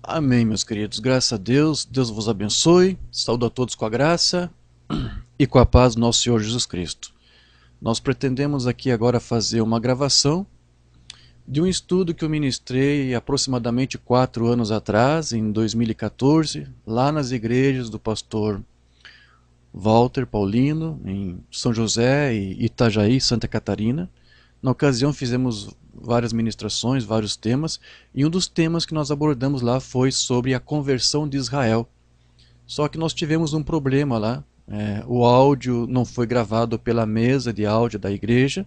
Amém, meus queridos. Graças a Deus. Deus vos abençoe. Saúdo a todos com a graça e com a paz do nosso Senhor Jesus Cristo. Nós pretendemos aqui agora fazer uma gravação de um estudo que eu ministrei aproximadamente 4 anos atrás, em 2014, lá nas igrejas do pastor Walter Paulino, em São José e Itajaí, Santa Catarina. Na ocasião fizemos várias ministrações, vários temas, e um dos temas que nós abordamos lá foi sobre a conversão de Israel. Só que nós tivemos um problema lá, o áudio não foi gravado pela mesa de áudio da igreja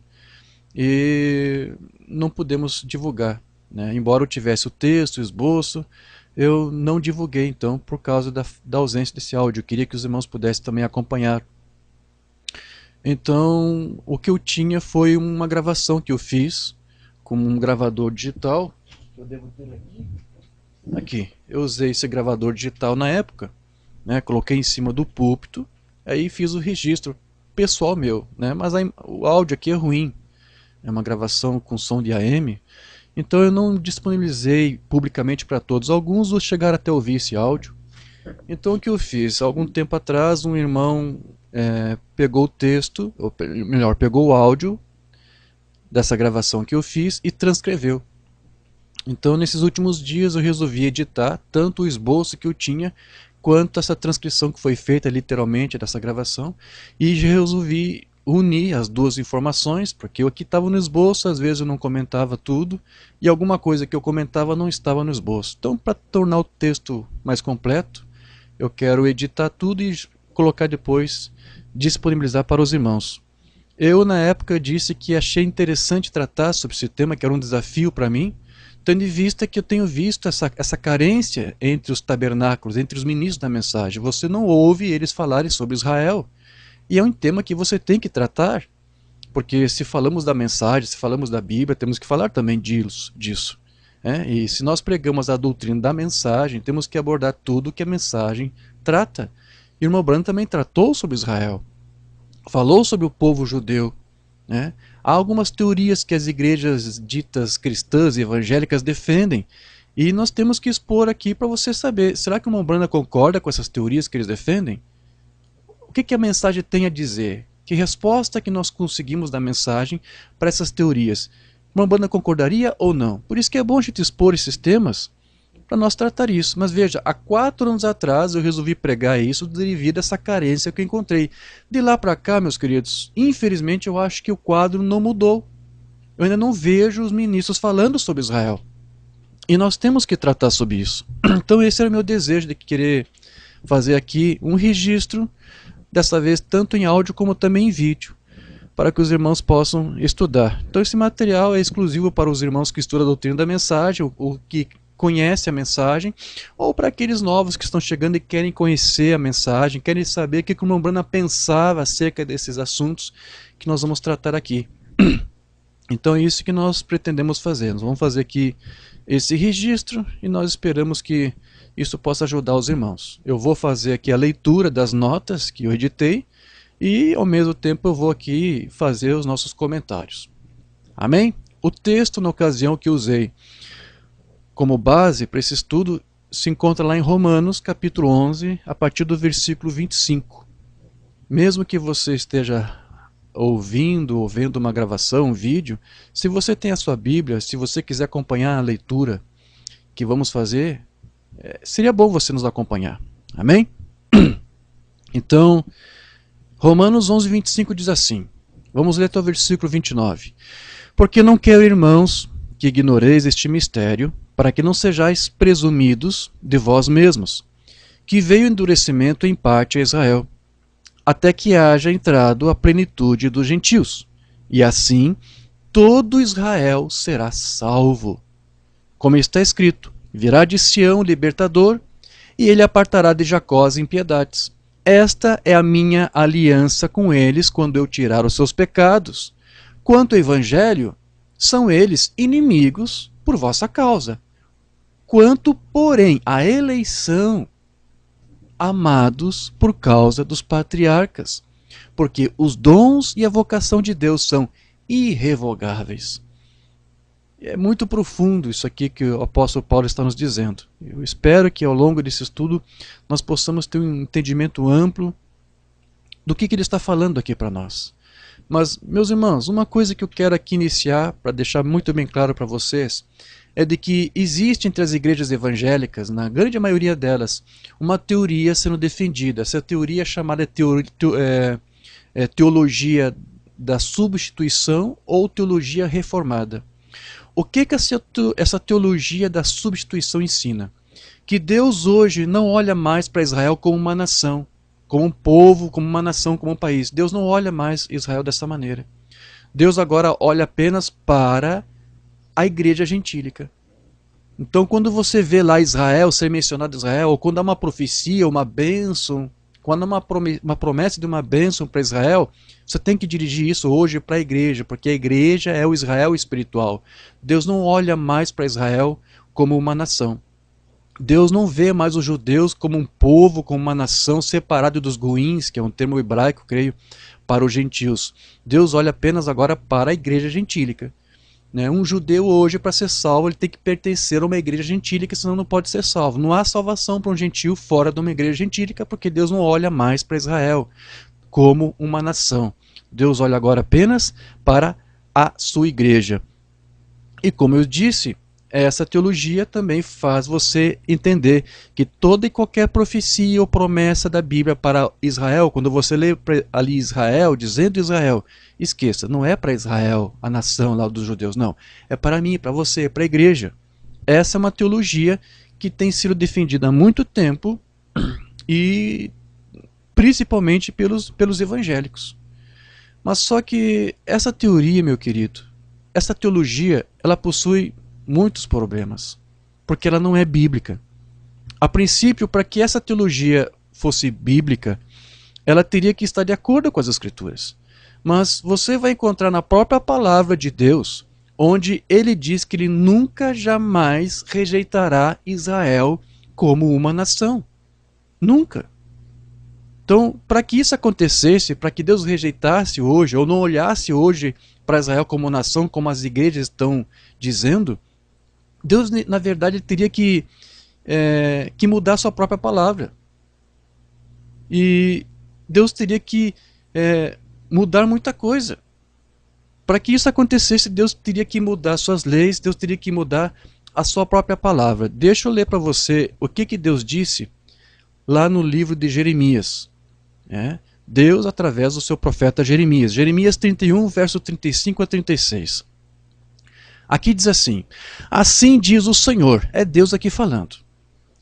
e não pudemos divulgar, né? Embora eu tivesse o texto, o esboço, eu não divulguei então por causa da ausência desse áudio. Eu queria que os irmãos pudessem também acompanhar. Então, o que eu tinha foi uma gravação que eu fiz com um gravador digital. Eu devo ter aqui. Aqui, eu usei esse gravador digital na época, né? Coloquei em cima do púlpito, aí fiz o registro pessoal meu, né? Mas o áudio aqui é ruim, é uma gravação com som de AM, então eu não disponibilizei publicamente para todos. Alguns chegaram até ouvir esse áudio. Então o que eu fiz? Algum tempo atrás um irmão pegou o texto, ou melhor, pegou o áudio dessa gravação que eu fiz e transcreveu. Então nesses últimos dias eu resolvi editar tanto o esboço que eu tinha quanto essa transcrição que foi feita literalmente dessa gravação, e resolvi unir as duas informações, porque eu aqui estava no esboço, às vezes eu não comentava tudo, e alguma coisa que eu comentava não estava no esboço. Então, para tornar o texto mais completo, eu quero editar tudo e colocar depois, disponibilizar para os irmãos. Eu na época disse que achei interessante tratar sobre esse tema, que era um desafio para mim, tendo em vista que eu tenho visto essa carência entre os tabernáculos, entre os ministros da mensagem. Você não ouve eles falarem sobre Israel. E é um tema que você tem que tratar, porque se falamos da mensagem, se falamos da Bíblia, temos que falar também disso. E se nós pregamos a doutrina da mensagem, temos que abordar tudo que a mensagem trata. E o irmão Branham também tratou sobre Israel, falou sobre o povo judeu, né? Há algumas teorias que as igrejas ditas cristãs e evangélicas defendem, e nós temos que expor aqui para você saber, será que o irmão Branham concorda com essas teorias que eles defendem? O que a mensagem tem a dizer? Que resposta que nós conseguimos da mensagem para essas teorias? O irmão Branham concordaria ou não? Por isso que é bom a gente expor esses temas, para nós tratar isso. Mas veja, há 4 anos atrás eu resolvi pregar isso devido a essa carência que eu encontrei. De lá para cá, meus queridos, infelizmente eu acho que o quadro não mudou. Eu ainda não vejo os ministros falando sobre Israel. E nós temos que tratar sobre isso. Então esse era o meu desejo de querer fazer aqui um registro, dessa vez tanto em áudio como também em vídeo, para que os irmãos possam estudar. Então esse material é exclusivo para os irmãos que estudam a doutrina da mensagem, o que conhece a mensagem, ou para aqueles novos que estão chegando e querem conhecer a mensagem, querem saber o que o irmão Branham pensava acerca desses assuntos que nós vamos tratar aqui. Então é isso que nós pretendemos fazer. Nós vamos fazer aqui esse registro e nós esperamos que isso possa ajudar os irmãos. Eu vou fazer aqui a leitura das notas que eu editei e ao mesmo tempo eu vou aqui fazer os nossos comentários. Amém? O texto na ocasião que eu usei como base para esse estudo se encontra lá em Romanos, capítulo 11, a partir do versículo 25. Mesmo que você esteja ouvindo ou vendo uma gravação, um vídeo, se você tem a sua Bíblia, se você quiser acompanhar a leitura que vamos fazer, seria bom você nos acompanhar. Amém? Então, Romanos 11, 25 diz assim, vamos ler até o versículo 29. Porque não quero, irmãos, que ignoreis este mistério, para que não sejais presumidos de vós mesmos, que veio endurecimento em parte a Israel, até que haja entrado a plenitude dos gentios, e assim todo Israel será salvo. Como está escrito, virá de Sião o libertador, e ele apartará de Jacó as impiedades. Esta é a minha aliança com eles quando eu tirar os seus pecados. Quanto ao evangelho, são eles inimigos por vossa causa. Quanto, porém, à eleição, amados por causa dos patriarcas, porque os dons e a vocação de Deus são irrevogáveis. É muito profundo isso aqui que o apóstolo Paulo está nos dizendo. Eu espero que ao longo desse estudo nós possamos ter um entendimento amplo do que ele está falando aqui para nós. Mas, meus irmãos, uma coisa que eu quero aqui iniciar, para deixar muito bem claro para vocês, é de que existe entre as igrejas evangélicas, na grande maioria delas, uma teoria sendo defendida. Essa teoria é chamada teologia da substituição ou teologia reformada. O que essa teologia da substituição ensina? Que Deus hoje não olha mais para Israel como uma nação, como um povo, como uma nação, como um país. Deus não olha mais Israel dessa maneira. Deus agora olha apenas para a igreja gentílica. Então, quando você vê lá Israel, ser mencionado Israel, ou quando há uma profecia, uma bênção, quando há uma promessa de uma bênção para Israel, você tem que dirigir isso hoje para a igreja, porque a igreja é o Israel espiritual. Deus não olha mais para Israel como uma nação. Deus não vê mais os judeus como um povo, como uma nação separada dos goíns, que é um termo hebraico, creio, para os gentios. Deus olha apenas agora para a igreja gentílica. Um judeu hoje, para ser salvo, ele tem que pertencer a uma igreja gentílica, senão não pode ser salvo. Não há salvação para um gentio fora de uma igreja gentílica, porque Deus não olha mais para Israel como uma nação. Deus olha agora apenas para a sua igreja. E como eu disse, essa teologia também faz você entender que toda e qualquer profecia ou promessa da Bíblia para Israel, quando você lê ali Israel, dizendo Israel, esqueça, não é para Israel, a nação lá dos judeus, não. É para mim, para você, para a igreja. Essa é uma teologia que tem sido defendida há muito tempo e principalmente pelos evangélicos. Mas só que essa teoria, meu querido, essa teologia, ela possui muitos problemas, porque ela não é bíblica. A princípio, para que essa teologia fosse bíblica, ela teria que estar de acordo com as Escrituras. Mas você vai encontrar na própria palavra de Deus, onde ele diz que ele nunca, jamais rejeitará Israel como uma nação. Nunca. Então, para que isso acontecesse, para que Deus rejeitasse hoje, ou não olhasse hoje para Israel como nação, como as igrejas estão dizendo, Deus, na verdade, teria que mudar sua própria palavra. E Deus teria que mudar muita coisa. Para que isso acontecesse, Deus teria que mudar suas leis, Deus teria que mudar a sua própria palavra. Deixa eu ler para você o que Deus disse lá no livro de Jeremias. Deus através do seu profeta Jeremias. Jeremias 31, verso 35 a 36. Aqui diz assim: assim diz o Senhor, é Deus aqui falando,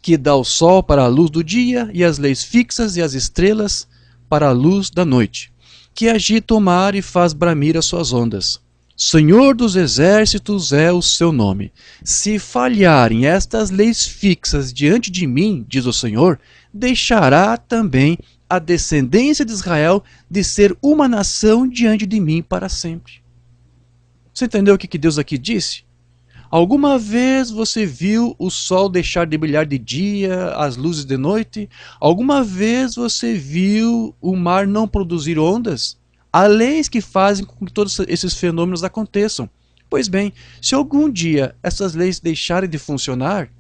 que dá o sol para a luz do dia e as leis fixas e as estrelas para a luz da noite, que agita o mar e faz bramir as suas ondas. Senhor dos exércitos é o seu nome. Se falharem estas leis fixas diante de mim, diz o Senhor, deixará também a descendência de Israel de ser uma nação diante de mim para sempre. Você entendeu o que Deus aqui disse? Alguma vez você viu o sol deixar de brilhar de dia, as luzes de noite? Alguma vez você viu o mar não produzir ondas? Há leis que fazem com que todos esses fenômenos aconteçam. Pois bem, se algum dia essas leis deixarem de funcionar,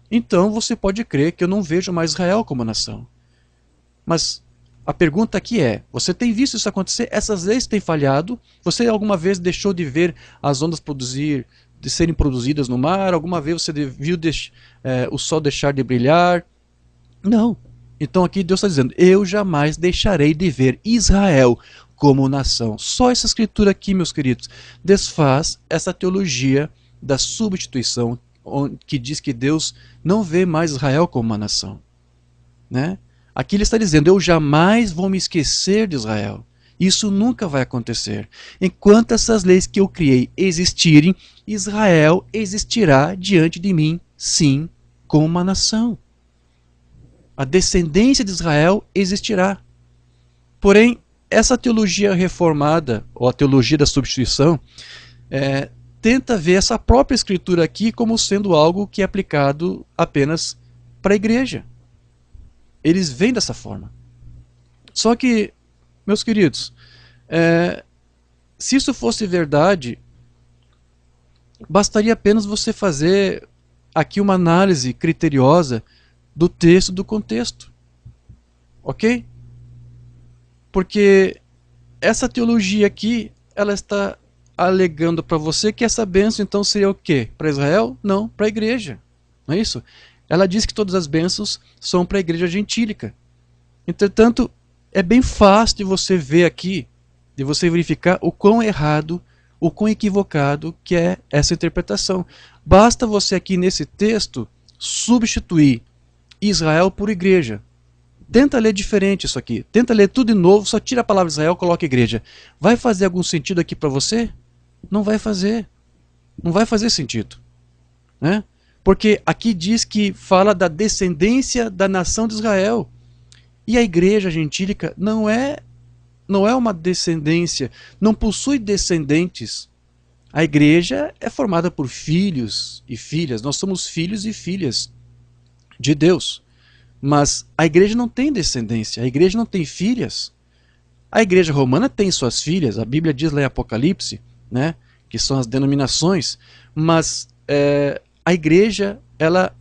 então você pode crer que eu não vejo mais Israel como nação. Mas a pergunta aqui é, você tem visto isso acontecer? Essas leis têm falhado? Você alguma vez deixou de ver as ondas de serem produzidas no mar? Alguma vez você viu o sol deixar de brilhar? Não. Então aqui Deus está dizendo, eu jamais deixarei de ver Israel como nação. Só essa escritura aqui, meus queridos, desfaz essa teologia da substituição, que diz que Deus não vê mais Israel como uma nação. Aqui ele está dizendo, eu jamais vou me esquecer de Israel. Isso nunca vai acontecer. Enquanto essas leis que eu criei existirem, Israel existirá diante de mim, sim, como uma nação. A descendência de Israel existirá. Porém, essa teologia reformada, ou a teologia da substituição, tenta ver essa própria escritura aqui como sendo algo que é aplicado apenas para a igreja. Eles veem dessa forma. Só que, meus queridos, se isso fosse verdade, Bastaria apenas você fazer aqui uma análise criteriosa do texto, do contexto. Ok? Porque essa teologia aqui, ela está alegando para você que essa bênção então seria o quê? Para Israel? Não, para a igreja. Não é isso? Ela diz que todas as bênçãos são para a igreja gentílica. Entretanto, é bem fácil de você ver aqui, de você verificar o quão errado, o quão equivocado que é essa interpretação. Basta você aqui nesse texto substituir Israel por igreja. Tenta ler diferente isso aqui. Tenta ler tudo de novo, só tira a palavra Israel, coloca igreja. Vai fazer algum sentido aqui para você? Não vai fazer. Não vai fazer sentido. Né? Porque aqui diz que fala da descendência da nação de Israel. E a igreja gentílica não é uma descendência, não possui descendentes. A igreja é formada por filhos e filhas. Nós somos filhos e filhas de Deus. Mas a igreja não tem descendência, a igreja não tem filhas. A igreja romana tem suas filhas, a Bíblia diz lá em Apocalipse, né, que são as denominações, mas a igreja ela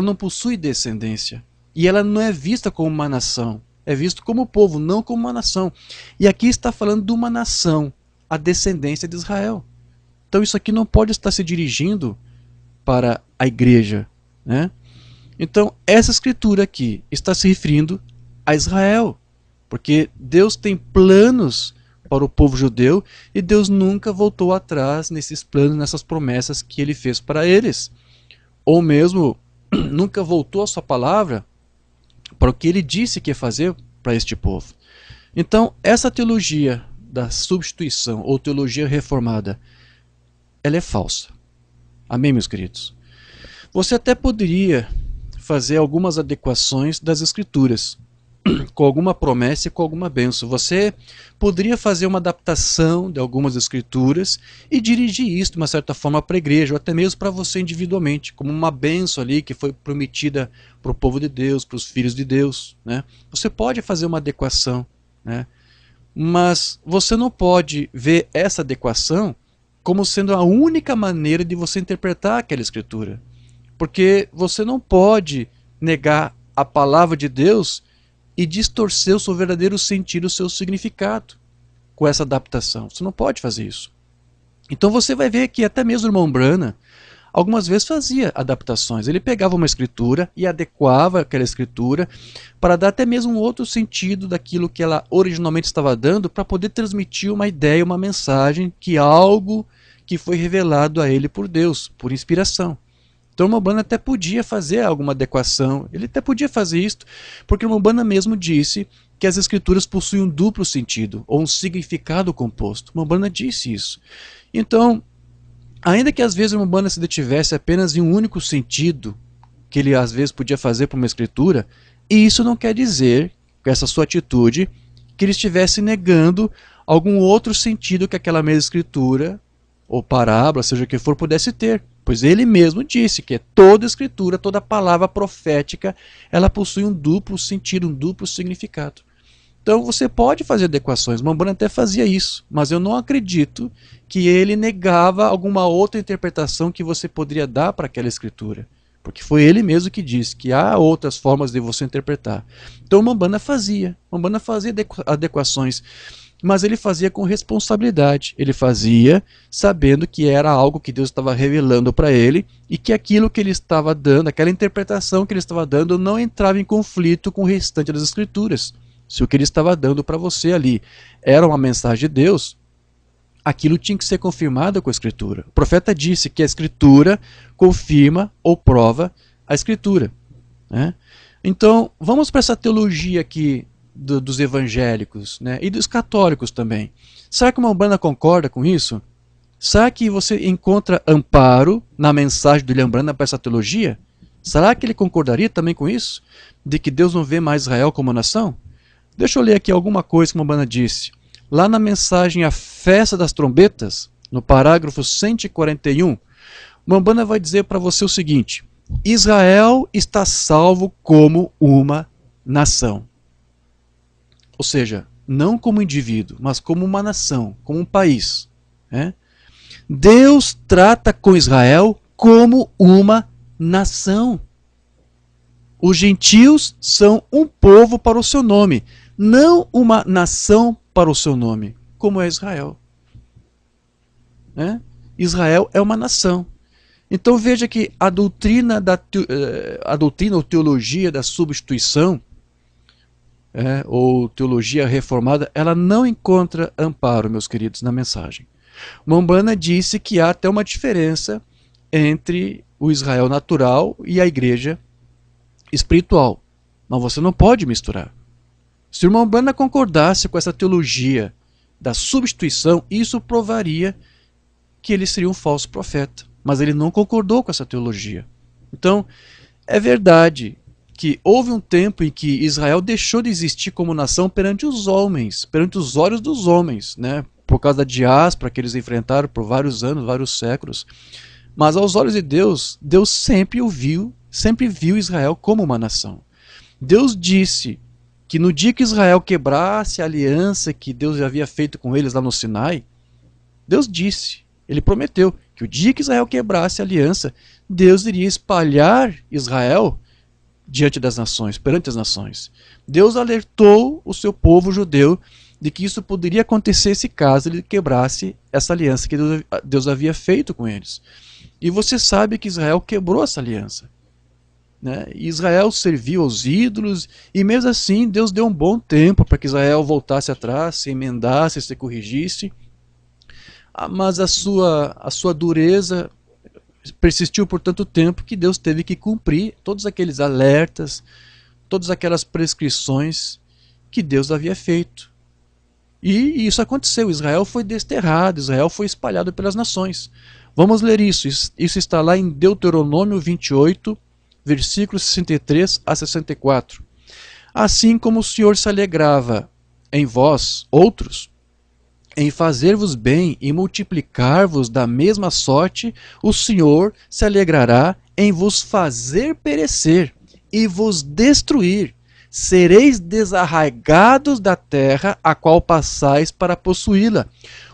não possui descendência. E ela não é vista como uma nação, é visto como povo, não como uma nação. E aqui está falando de uma nação, a descendência de Israel. Então isso aqui não pode estar se dirigindo para a igreja, né? Então, essa escritura aqui está se referindo a Israel, porque Deus tem planos para o povo judeu e Deus nunca voltou atrás nesses planos, nessas promessas que ele fez para eles. Ou mesmo, nunca voltou a sua palavra para o que ele disse que ia fazer para este povo. Então, essa teologia da substituição ou teologia reformada, ela é falsa. Amém, meus queridos? Você até poderia fazer algumas adequações das escrituras, com alguma promessa e com alguma bênção. Você poderia fazer uma adaptação de algumas escrituras e dirigir isso de uma certa forma para a igreja, ou até mesmo para você individualmente, como uma bênção ali que foi prometida para o povo de Deus, para os filhos de Deus, né? Você pode fazer uma adequação, né? Mas você não pode ver essa adequação como sendo a única maneira de você interpretar aquela escritura. Porque você não pode negar a palavra de Deus e distorcer o seu verdadeiro sentido, o seu significado com essa adaptação. Você não pode fazer isso. Então você vai ver que até mesmo o irmão Branham algumas vezes fazia adaptações. Ele pegava uma escritura e adequava aquela escritura para dar até mesmo um outro sentido daquilo que ela originalmente estava dando, para poder transmitir uma ideia, uma mensagem, que algo que foi revelado a ele por Deus, por inspiração. Então o Umbanda até podia fazer alguma adequação, ele até podia fazer isso, porque o Umbanda mesmo disse que as escrituras possuem um duplo sentido, ou um significado composto. O Umbanda disse isso. Então, ainda que às vezes o Umbanda se detivesse apenas em um único sentido, que ele às vezes podia fazer para uma escritura, e isso não quer dizer, com essa sua atitude, que ele estivesse negando algum outro sentido que aquela mesma escritura, ou parábola, seja o que for, pudesse ter. Pois ele mesmo disse que toda escritura, toda palavra profética, ela possui um duplo sentido, um duplo significado. Então você pode fazer adequações, Umbanda até fazia isso, mas eu não acredito que ele negava alguma outra interpretação que você poderia dar para aquela escritura. Porque foi ele mesmo que disse que há outras formas de você interpretar. Então Umbanda fazia adequações, mas ele fazia com responsabilidade. Ele fazia sabendo que era algo que Deus estava revelando para ele e que aquilo que ele estava dando, aquela interpretação que ele estava dando, não entrava em conflito com o restante das escrituras. Se o que ele estava dando para você ali era uma mensagem de Deus, aquilo tinha que ser confirmado com a escritura. O profeta disse que a escritura confirma ou prova a escritura, né? Então, vamos para essa teologia aqui dos evangélicos, né? E dos católicos também. Será que uma Umbanda concorda com isso? Será que você encontra amparo na mensagem do William Branham para essa teologia? Será que ele concordaria também com isso? De que Deus não vê mais Israel como nação? Deixa eu ler aqui alguma coisa que uma Umbanda disse. Lá na mensagem A Festa das Trombetas, no parágrafo 141, uma Umbanda vai dizer para você o seguinte: Israel está salvo como uma nação. Ou seja, não como indivíduo, mas como uma nação, como um país, né? Deus trata com Israel como uma nação. Os gentios são um povo para o seu nome, não uma nação para o seu nome, como é Israel. Né? Israel é uma nação. Então veja que a doutrina ou teologia da substituição, ou teologia reformada, ela não encontra amparo, meus queridos, na mensagem. Mombana disse que há até uma diferença entre o Israel natural e a igreja espiritual. Mas você não pode misturar. Se o irmão Mombana concordasse com essa teologia da substituição, isso provaria que ele seria um falso profeta. Mas ele não concordou com essa teologia. Então, é verdade que houve um tempo em que Israel deixou de existir como nação perante os homens, perante os olhos dos homens, né? Por causa da diáspora que eles enfrentaram por vários anos, vários séculos. Mas aos olhos de Deus, Deus sempre viu Israel como uma nação. Deus disse que no dia que Israel quebrasse a aliança que Deus havia feito com eles lá no Sinai, Deus disse, ele prometeu que o dia que Israel quebrasse a aliança, Deus iria espalhar Israel diante das nações, perante as nações. Deus alertou o seu povo judeu de que isso poderia acontecer se caso ele quebrasse essa aliança que Deus havia feito com eles. E você sabe que Israel quebrou essa aliança. Né? Israel serviu aos ídolos e mesmo assim Deus deu um bom tempo para que Israel voltasse atrás, se emendasse, se corrigisse. Mas a sua dureza persistiu por tanto tempo que Deus teve que cumprir todos aqueles alertas, todas aquelas prescrições que Deus havia feito. E isso aconteceu, Israel foi desterrado, Israel foi espalhado pelas nações. Vamos ler isso, isso está lá em Deuteronômio 28, versículos 63 a 64. Assim como o Senhor se alegrava em vós, outros, em fazer-vos bem e multiplicar-vos da mesma sorte, o Senhor se alegrará em vos fazer perecer e vos destruir. Sereis desarraigados da terra a qual passais para possuí-la.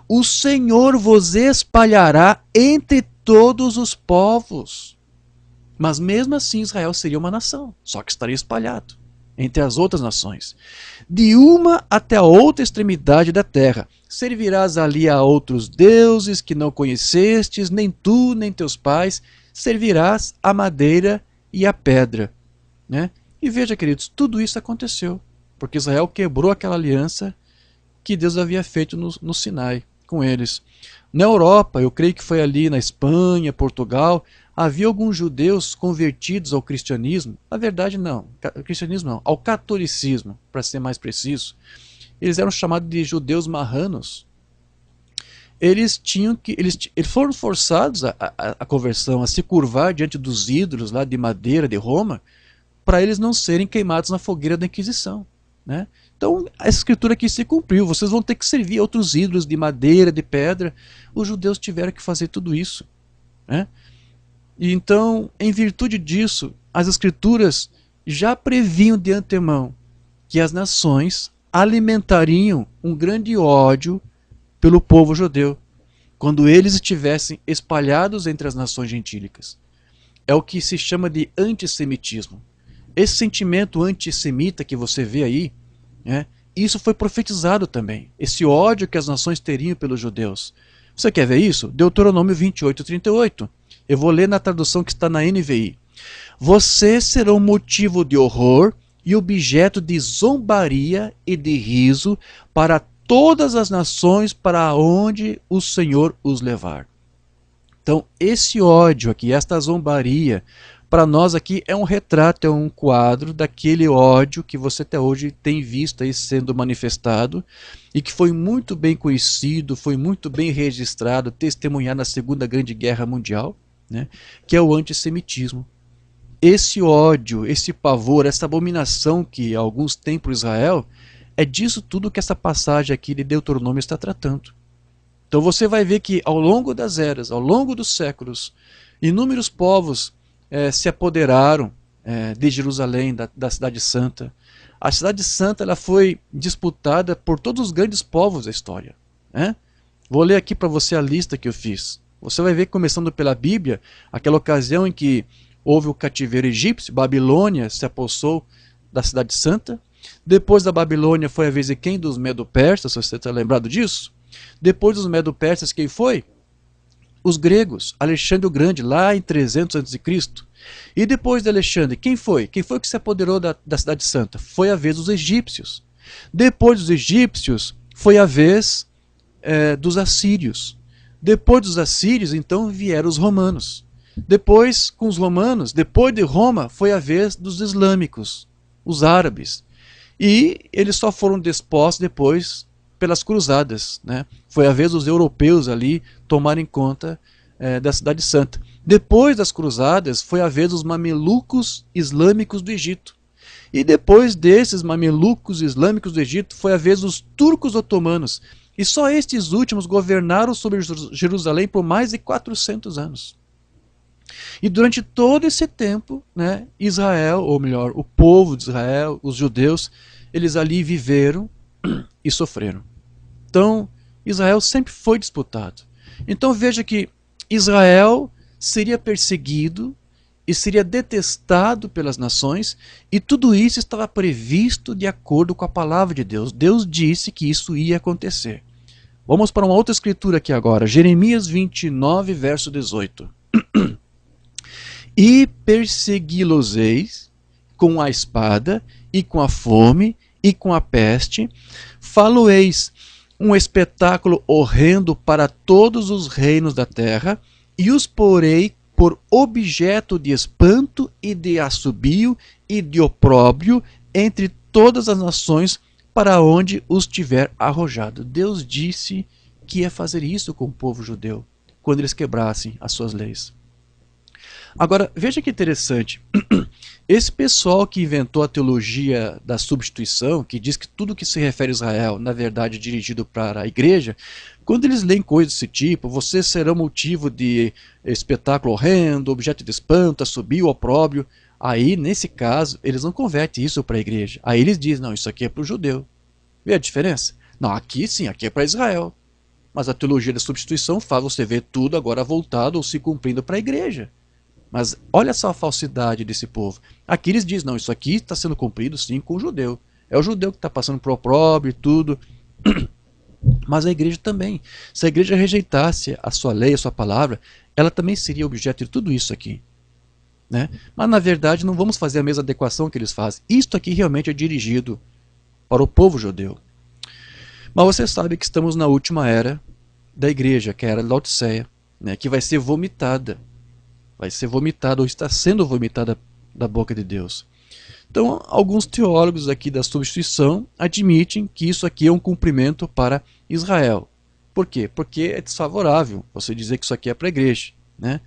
O Senhor vos espalhará entre todos os povos. Mas mesmo assim Israel seria uma nação, só que estaria espalhado entre as outras nações. De uma até a outra extremidade da terra, servirás ali a outros deuses que não conhecestes, nem tu, nem teus pais, servirás a madeira e a pedra. Né? E veja, queridos, tudo isso aconteceu, porque Israel quebrou aquela aliança que Deus havia feito no Sinai com eles. Na Europa, eu creio que foi ali na Espanha, Portugal, havia alguns judeus convertidos ao cristianismo. Na verdade, não, cristianismo não, ao catolicismo, para ser mais preciso. Eles eram chamados de judeus marranos. Eles foram forçados a conversão, a se curvar diante dos ídolos lá de madeira de Roma, para eles não serem queimados na fogueira da Inquisição. Né? Então, a escritura aqui se cumpriu. Vocês vão ter que servir a outros ídolos de madeira, de pedra. Os judeus tiveram que fazer tudo isso. Né? E então, em virtude disso, as escrituras já previam de antemão que as nações alimentariam um grande ódio pelo povo judeu, quando eles estivessem espalhados entre as nações gentílicas. É o que se chama de antissemitismo. Esse sentimento antissemita que você vê aí, né, isso foi profetizado também. Esse ódio que as nações teriam pelos judeus. Você quer ver isso? Deuteronômio 28, 38. Eu vou ler na tradução que está na NVI. Vocês serão motivo de horror e objeto de zombaria e de riso para todas as nações para onde o Senhor os levar. Então, esse ódio aqui, esta zombaria, para nós aqui é um retrato, é um quadro daquele ódio que você até hoje tem visto aí sendo manifestado e que foi muito bem conhecido, foi muito bem registrado, testemunhado na Segunda Grande Guerra Mundial, né, que é o antissemitismo. Esse ódio, esse pavor, essa abominação que alguns têm por Israel, é disso tudo que essa passagem aqui de Deuteronômio está tratando. Então você vai ver que ao longo das eras, ao longo dos séculos, inúmeros povos se apoderaram de Jerusalém, da Cidade Santa. A Cidade Santa ela foi disputada por todos os grandes povos da história. Né? Vou ler aqui para você a lista que eu fiz. Você vai ver, começando pela Bíblia, aquela ocasião em que houve o cativeiro egípcio, Babilônia se apossou da cidade santa. Depois da Babilônia foi a vez de quem? Dos Medo-Persas, se você está lembrado disso. Depois dos Medo-Persas, quem foi? Os gregos, Alexandre o Grande, lá em 300 a.C. E depois de Alexandre, quem foi? Quem foi que se apoderou da cidade santa? Foi a vez dos egípcios. Depois dos egípcios, foi a vez dos assírios. Depois dos assírios, então, vieram os romanos. Depois, com os romanos, depois de Roma, foi a vez dos islâmicos, os árabes. E eles só foram dispostos depois pelas cruzadas, né? Foi a vez dos europeus ali tomarem conta da cidade santa. Depois das cruzadas, foi a vez dos mamelucos islâmicos do Egito. E depois desses mamelucos islâmicos do Egito, foi a vez dos turcos otomanos. E só estes últimos governaram sobre Jerusalém por mais de 400 anos. E durante todo esse tempo, né, Israel, ou melhor, o povo de Israel, os judeus, eles ali viveram e sofreram. Então, Israel sempre foi disputado. Então veja que Israel seria perseguido e seria detestado pelas nações, e tudo isso estava previsto de acordo com a palavra de Deus. Deus disse que isso ia acontecer. Vamos para uma outra escritura aqui agora, Jeremias 29, verso 18. E persegui-los-eis com a espada, e com a fome, e com a peste, falo-eis um espetáculo horrendo para todos os reinos da terra, e os porei por objeto de espanto e de assobio e de opróbrio entre todas as nações para onde os tiver arrojado. Deus disse que ia fazer isso com o povo judeu, quando eles quebrassem as suas leis. Agora, veja que interessante. Esse pessoal que inventou a teologia da substituição, que diz que tudo que se refere a Israel, na verdade, é dirigido para a igreja, quando eles leem coisas desse tipo, vocês serão motivo de espetáculo horrendo, objeto de espanto, assobio, opróbrio, aí, nesse caso, eles não convertem isso para a igreja. Aí eles dizem, não, isso aqui é para o judeu. Vê a diferença? Não, aqui sim, aqui é para Israel. Mas a teologia da substituição faz você ver tudo agora voltado ou se cumprindo para a igreja. Mas olha só a falsidade desse povo. Aqui eles dizem, não, isso aqui está sendo cumprido sim com o judeu. É o judeu que está passando por opróbrio e tudo. Mas a igreja também. Se a igreja rejeitasse a sua lei, a sua palavra, ela também seria objeto de tudo isso aqui. Né? Mas na verdade não vamos fazer a mesma adequação que eles fazem. Isto aqui realmente é dirigido para o povo judeu. Mas você sabe que estamos na última era da igreja, que é a era de Laodiceia, né? Que vai ser vomitada. Vai ser vomitada, ou está sendo vomitada da boca de Deus. Então, alguns teólogos aqui da substituição admitem que isso aqui é um cumprimento para Israel. Por quê? Porque é desfavorável você dizer que isso aqui é para a igreja. Né?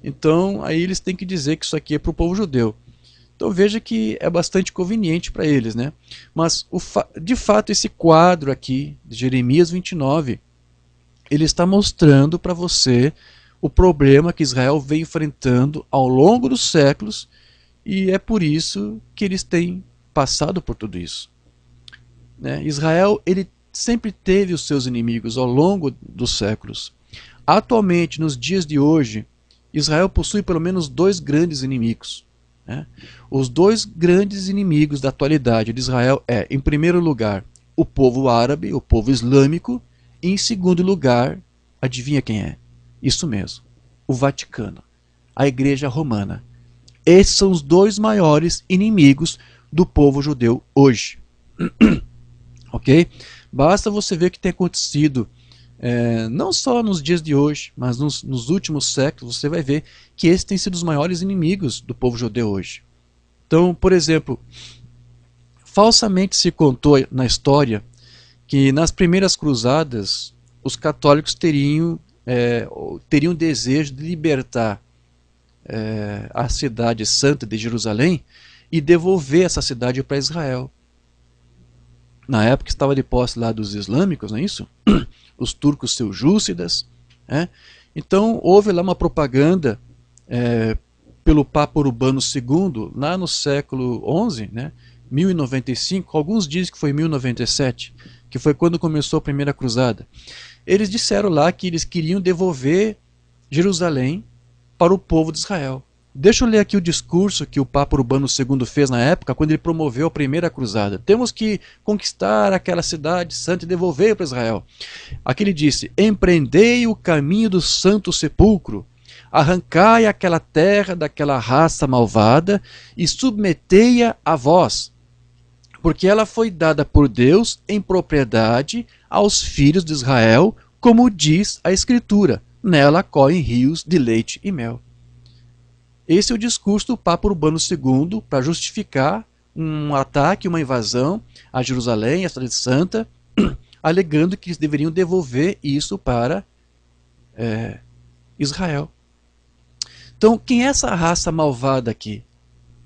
Então, aí eles têm que dizer que isso aqui é para o povo judeu. Então veja que é bastante conveniente para eles. Né? Mas, de fato, esse quadro aqui, de Jeremias 29, ele está mostrando para você o problema que Israel vem enfrentando ao longo dos séculos, e é por isso que eles têm passado por tudo isso. Né? Israel, ele sempre teve os seus inimigos ao longo dos séculos. Atualmente, nos dias de hoje, Israel possui pelo menos dois grandes inimigos. Né? Os dois grandes inimigos da atualidade de Israel é, em primeiro lugar, o povo árabe, o povo islâmico, e em segundo lugar, adivinha quem é? Isso mesmo, o Vaticano, a Igreja Romana. Esses são os dois maiores inimigos do povo judeu hoje. Ok? Basta você ver o que tem acontecido, não só nos dias de hoje, mas nos últimos séculos, você vai ver que esses têm sido os maiores inimigos do povo judeu hoje. Então, por exemplo, falsamente se contou na história que nas primeiras cruzadas os católicos teriam desejo de libertar a cidade santa de Jerusalém e devolver essa cidade para Israel. Na época estava de posse lá dos islâmicos, não é isso? Os turcos seljúcidas. Então houve lá uma propaganda pelo Papa Urbano II, lá no século XI, 1095, alguns dizem que foi 1097, que foi quando começou a primeira cruzada. Eles disseram lá que eles queriam devolver Jerusalém para o povo de Israel. Deixa eu ler aqui o discurso que o Papa Urbano II fez na época, quando ele promoveu a primeira cruzada. Temos que conquistar aquela cidade santa e devolver para Israel. Aqui ele disse: empreendei o caminho do santo sepulcro, arrancai aquela terra daquela raça malvada e submetei-a a vós, porque ela foi dada por Deus em propriedade aos filhos de Israel, como diz a Escritura, nela correm rios de leite e mel. Esse é o discurso do Papa Urbano II para justificar um ataque, uma invasão a Jerusalém, a cidade santa, alegando que eles deveriam devolver isso para Israel. Então, quem é essa raça malvada aqui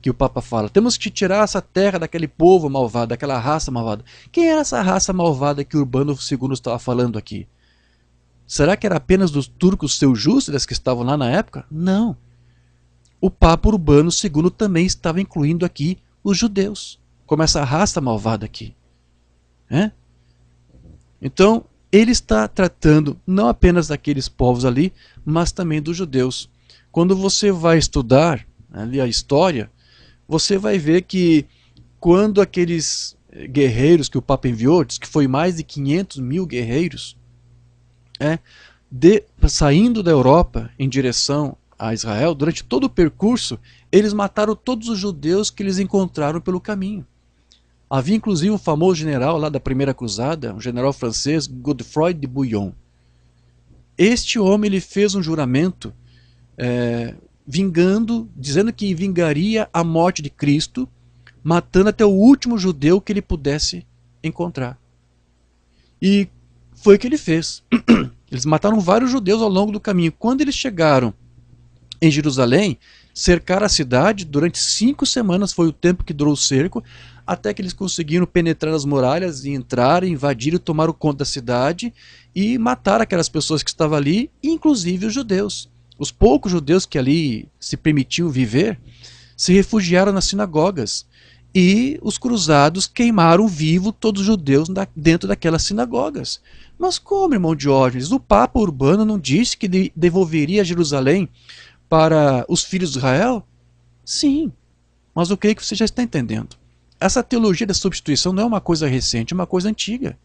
que o Papa fala? Temos que tirar essa terra daquele povo malvado, daquela raça malvada. Quem era essa raça malvada que Urbano II estava falando aqui? Será que era apenas dos turcos seljúcidas que estavam lá na época? Não. O Papa Urbano II também estava incluindo aqui os judeus, como essa raça malvada aqui. Então, ele está tratando não apenas daqueles povos ali, mas também dos judeus. Quando você vai estudar ali a história, você vai ver que quando aqueles guerreiros que o Papa enviou, diz que foi mais de 500 mil guerreiros, saindo da Europa em direção a Israel, durante todo o percurso, eles mataram todos os judeus que eles encontraram pelo caminho. Havia inclusive um famoso general lá da primeira cruzada, um general francês, Godefroy de Bouillon. Este homem ele fez um juramento dizendo que vingaria a morte de Cristo, matando até o último judeu que ele pudesse encontrar. E foi o que ele fez. Eles mataram vários judeus ao longo do caminho. Quando eles chegaram em Jerusalém, cercaram a cidade, durante 5 semanas foi o tempo que durou o cerco, até que eles conseguiram penetrar as muralhas e entrar, invadir e tomaram conta da cidade e matar aquelas pessoas que estavam ali, inclusive os judeus. Os poucos judeus que ali se permitiam viver, se refugiaram nas sinagogas. E os cruzados queimaram vivo todos os judeus dentro daquelas sinagogas. Mas como, irmão Diógenes? O Papa Urbano não disse que devolveria Jerusalém para os filhos de Israel? Sim, mas eu creio que você já está entendendo. Essa teologia da substituição não é uma coisa recente, é uma coisa antiga.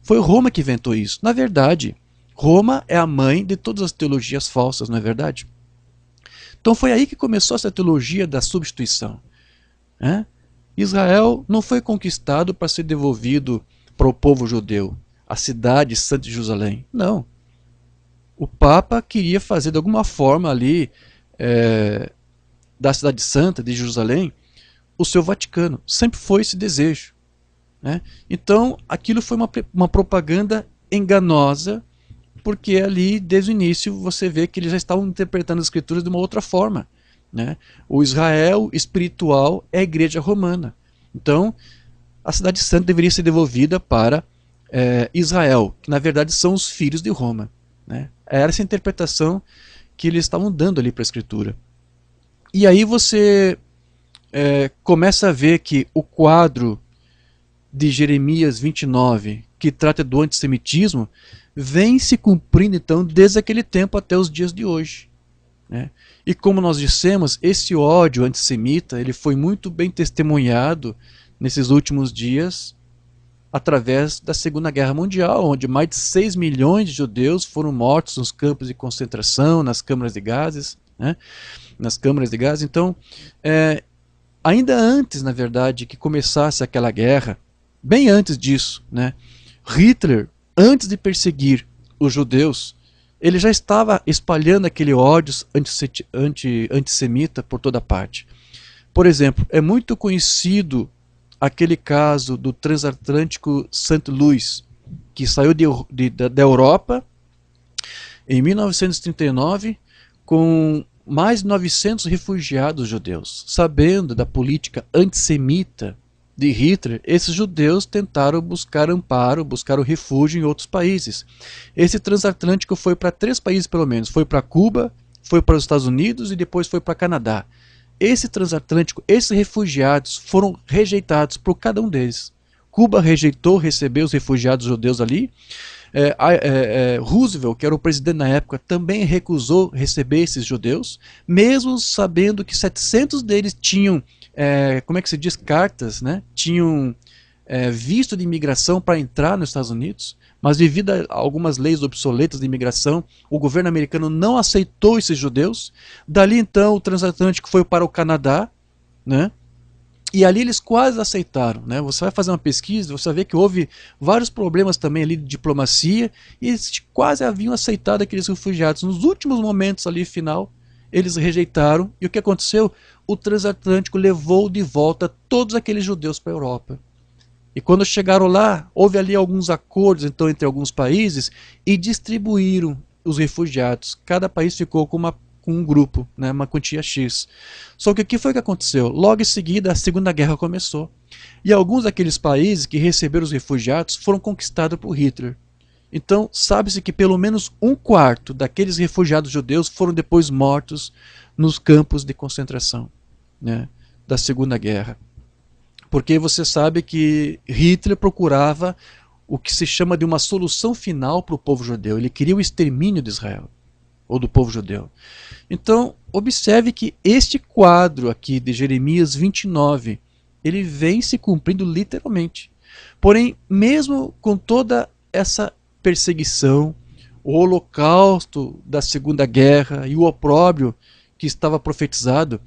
Foi Roma que inventou isso. Na verdade, Roma é a mãe de todas as teologias falsas, não é verdade? Então foi aí que começou essa teologia da substituição. Israel não foi conquistado para ser devolvido para o povo judeu, a cidade santa de Jerusalém. Não. O Papa queria fazer de alguma forma ali da cidade santa de Jerusalém o seu Vaticano. Sempre foi esse desejo. Então aquilo foi uma propaganda enganosa, porque ali desde o início você vê que eles já estavam interpretando as escrituras de uma outra forma. O Israel espiritual é a igreja romana. Então a cidade santa deveria ser devolvida para Israel, que na verdade são os filhos de Roma. Era essa interpretação que eles estavam dando ali para a escritura. E aí você começa a ver que o quadro de Jeremias 29, que trata do antissemitismo, vem se cumprindo então desde aquele tempo até os dias de hoje. E como nós dissemos, esse ódio antissemita ele foi muito bem testemunhado nesses últimos dias através da Segunda Guerra Mundial, onde mais de 6 milhões de judeus foram mortos nos campos de concentração, nas câmaras de gases. Então, ainda antes, na verdade, que começasse aquela guerra, bem antes disso, Hitler, antes de perseguir os judeus, ele já estava espalhando aquele ódio antissemita por toda parte. Por exemplo, é muito conhecido aquele caso do transatlântico St. Louis, que saiu da Europa em 1939 com mais de 900 refugiados judeus. Sabendo da política antissemita de Hitler, esses judeus tentaram buscar amparo, buscar o refúgio em outros países. Esse transatlântico foi para 3 países pelo menos. Foi para Cuba, foi para os Estados Unidos e depois foi para Canadá. Esse transatlântico, esses refugiados foram rejeitados por cada um deles. Cuba rejeitou receber os refugiados judeus ali. Roosevelt, que era o presidente na época, também recusou receber esses judeus, mesmo sabendo que 700 deles tinham, como é que se diz, cartas, né? Tinham visto de imigração para entrar nos Estados Unidos, mas devido a algumas leis obsoletas de imigração, o governo americano não aceitou esses judeus. Dali então o transatlântico foi para o Canadá, né? E ali eles quase aceitaram, né? Você vai fazer uma pesquisa, você vai ver que houve vários problemas também ali de diplomacia, e eles quase haviam aceitado aqueles refugiados. Nos últimos momentos ali, final, eles rejeitaram, e o que aconteceu? O transatlântico levou de volta todos aqueles judeus para a Europa. E quando chegaram lá, houve ali alguns acordos então entre alguns países e distribuíram os refugiados. Cada país ficou com um grupo, né, uma quantia X. Só que o que foi que aconteceu? Logo em seguida, a Segunda Guerra começou. E alguns daqueles países que receberam os refugiados foram conquistados por Hitler. Então, sabe-se que pelo menos um quarto daqueles refugiados judeus foram depois mortos nos campos de concentração, né, da Segunda Guerra. Porque você sabe que Hitler procurava o que se chama de uma solução final para o povo judeu. Ele queria o extermínio de Israel, ou do povo judeu. Então, observe que este quadro aqui de Jeremias 29, ele vem se cumprindo literalmente. Porém, mesmo com toda essa perseguição, o holocausto da Segunda Guerra e o opróbrio que estava profetizado,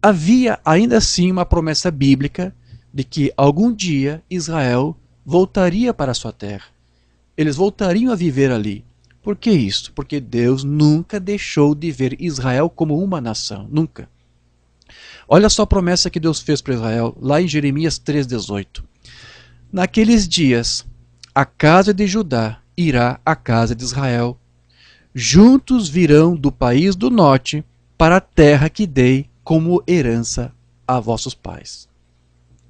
havia ainda assim uma promessa bíblica de que algum dia Israel voltaria para a sua terra. Eles voltariam a viver ali. Por que isso? Porque Deus nunca deixou de ver Israel como uma nação. Nunca. Olha só a promessa que Deus fez para Israel, lá em Jeremias 3,18. Naqueles dias, a casa de Judá irá à casa de Israel. Juntos virão do país do norte para a terra que dei como herança a vossos pais.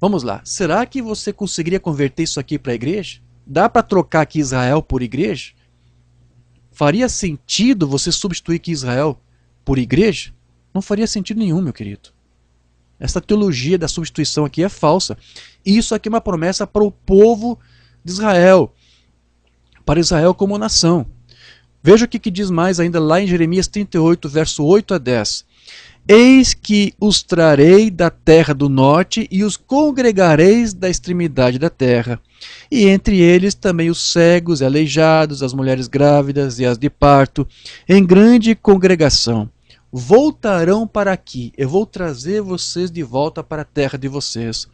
Vamos lá, será que você conseguiria converter isso aqui para a igreja? Dá para trocar aqui Israel por igreja? Faria sentido você substituir aqui Israel por igreja? Não faria sentido nenhum, meu querido. Essa teologia da substituição aqui é falsa. Isso aqui é uma promessa para o povo de Israel, para Israel como nação. Veja o que diz mais ainda lá em Jeremias 38, verso 8 a 10. Eis que os trarei da terra do norte e os congregareis da extremidade da terra. E entre eles também os cegos e aleijados, as mulheres grávidas e as de parto, em grande congregação. Voltarão para aqui, eu vou trazer vocês de volta para a terra de vocês.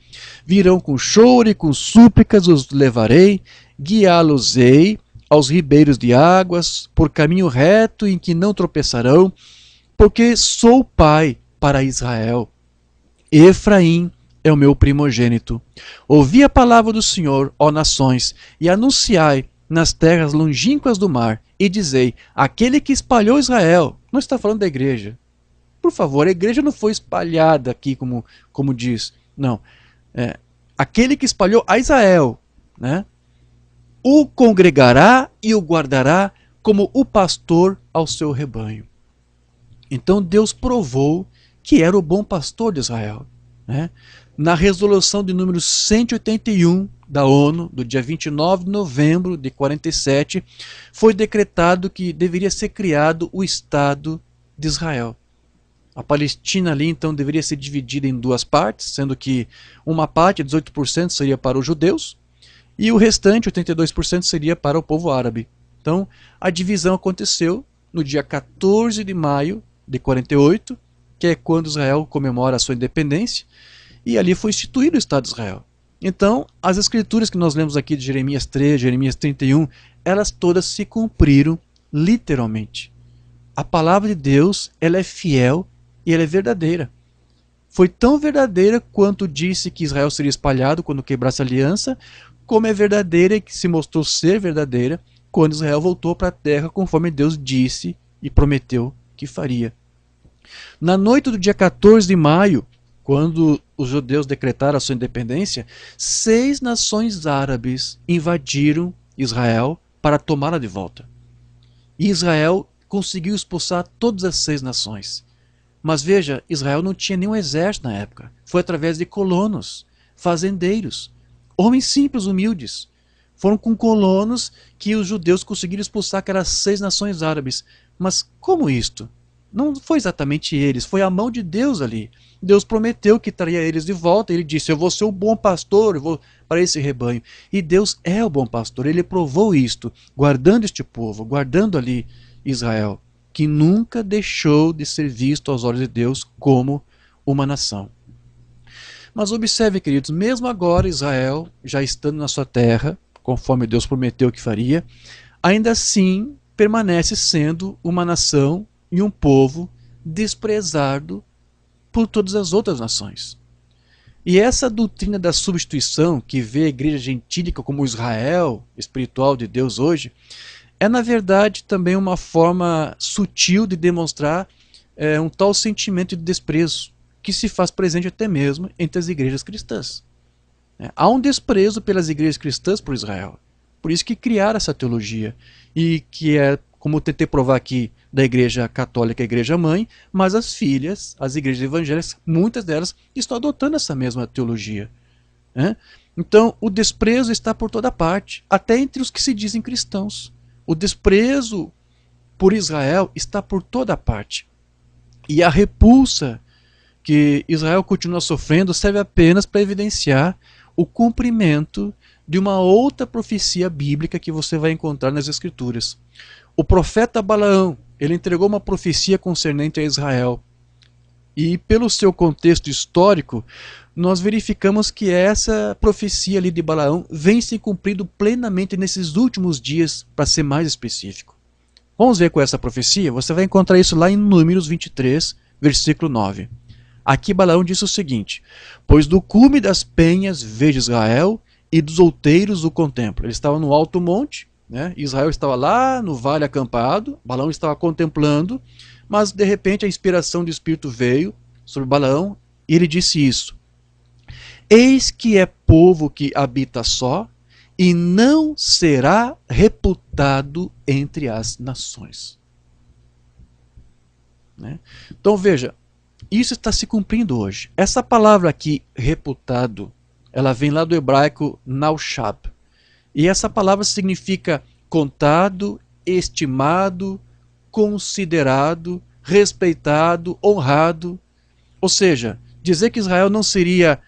Virão com choro e com súplicas os levarei, guiá-los-ei aos ribeiros de águas, por caminho reto em que não tropeçarão, porque sou pai para Israel. Efraim é o meu primogênito. Ouvi a palavra do Senhor, ó nações, e anunciai nas terras longínquas do mar, e dizei, aquele que espalhou Israel. Não está falando da igreja. Por favor, a igreja não foi espalhada aqui, como diz. Não. Aquele que espalhou a Israel, né? O congregará e o guardará como o pastor ao seu rebanho. Então Deus provou que era o bom pastor de Israel, né? Na resolução de número 181 da ONU, do dia 29 de novembro de 47, foi decretado que deveria ser criado o Estado de Israel. A Palestina ali então deveria ser dividida em duas partes, sendo que uma parte, 18%, seria para os judeus, e o restante, 82%, seria para o povo árabe. Então, a divisão aconteceu no dia 14 de maio de 48, que é quando Israel comemora a sua independência, e ali foi instituído o Estado de Israel. Então, as escrituras que nós lemos aqui de Jeremias 3, Jeremias 31, elas todas se cumpriram literalmente. A palavra de Deus, ela é fiel e ela é verdadeira. Foi tão verdadeira quanto disse que Israel seria espalhado quando quebrasse a aliança, como é verdadeira e que se mostrou ser verdadeira quando Israel voltou para a terra conforme Deus disse e prometeu que faria. Na noite do dia 14 de maio, quando os judeus decretaram a sua independência, 6 nações árabes invadiram Israel para tomá-la de volta. E Israel conseguiu expulsar todas as 6 nações. Mas veja, Israel não tinha nenhum exército na época. Foi através de colonos, fazendeiros, homens simples, humildes. Foram com colonos que os judeus conseguiram expulsar aquelas 6 nações árabes. Mas como isto? Não foi exatamente eles, foi a mão de Deus ali. Deus prometeu que traria eles de volta. Ele disse: eu vou ser o bom pastor, eu vou para esse rebanho. E Deus é o bom pastor. Ele provou isto, guardando este povo, guardando ali Israel, que nunca deixou de ser visto aos olhos de Deus como uma nação. Mas observe, queridos, mesmo agora Israel, já estando na sua terra, conforme Deus prometeu que faria, ainda assim permanece sendo uma nação e um povo desprezado por todas as outras nações. E essa doutrina da substituição, que vê a igreja gentílica como o Israel espiritual de Deus hoje, é na verdade também uma forma sutil de demonstrar um tal sentimento de desprezo, que se faz presente até mesmo entre as igrejas cristãs. Há um desprezo pelas igrejas cristãs por Israel. Por isso que criaram essa teologia, e que é, como eu tentei provar aqui, da igreja católica, a igreja mãe, mas as filhas, as igrejas evangélicas, muitas delas estão adotando essa mesma teologia. Então, o desprezo está por toda parte, até entre os que se dizem cristãos. O desprezo por Israel está por toda parte. E a repulsa que Israel continua sofrendo serve apenas para evidenciar o cumprimento de uma outra profecia bíblica que você vai encontrar nas Escrituras. O profeta Balaão, ele entregou uma profecia concernente a Israel. E pelo seu contexto histórico, nós verificamos que essa profecia ali de Balaão vem se cumprindo plenamente nesses últimos dias, para ser mais específico. Vamos ver com essa profecia? Você vai encontrar isso lá em Números 23, versículo 9. Aqui Balaão disse o seguinte: pois do cume das penhas vejo Israel, e dos outeiros o contemplo. Ele estava no alto monte, Israel estava lá no vale acampado, Balaão estava contemplando, mas de repente a inspiração do Espírito veio sobre Balaão, e ele disse isso: eis que é povo que habita só, e não será reputado entre as nações. Então veja, isso está se cumprindo hoje. Essa palavra aqui, reputado, ela vem lá do hebraico naushab. E essa palavra significa contado, estimado, considerado, respeitado, honrado. Ou seja, dizer que Israel não seria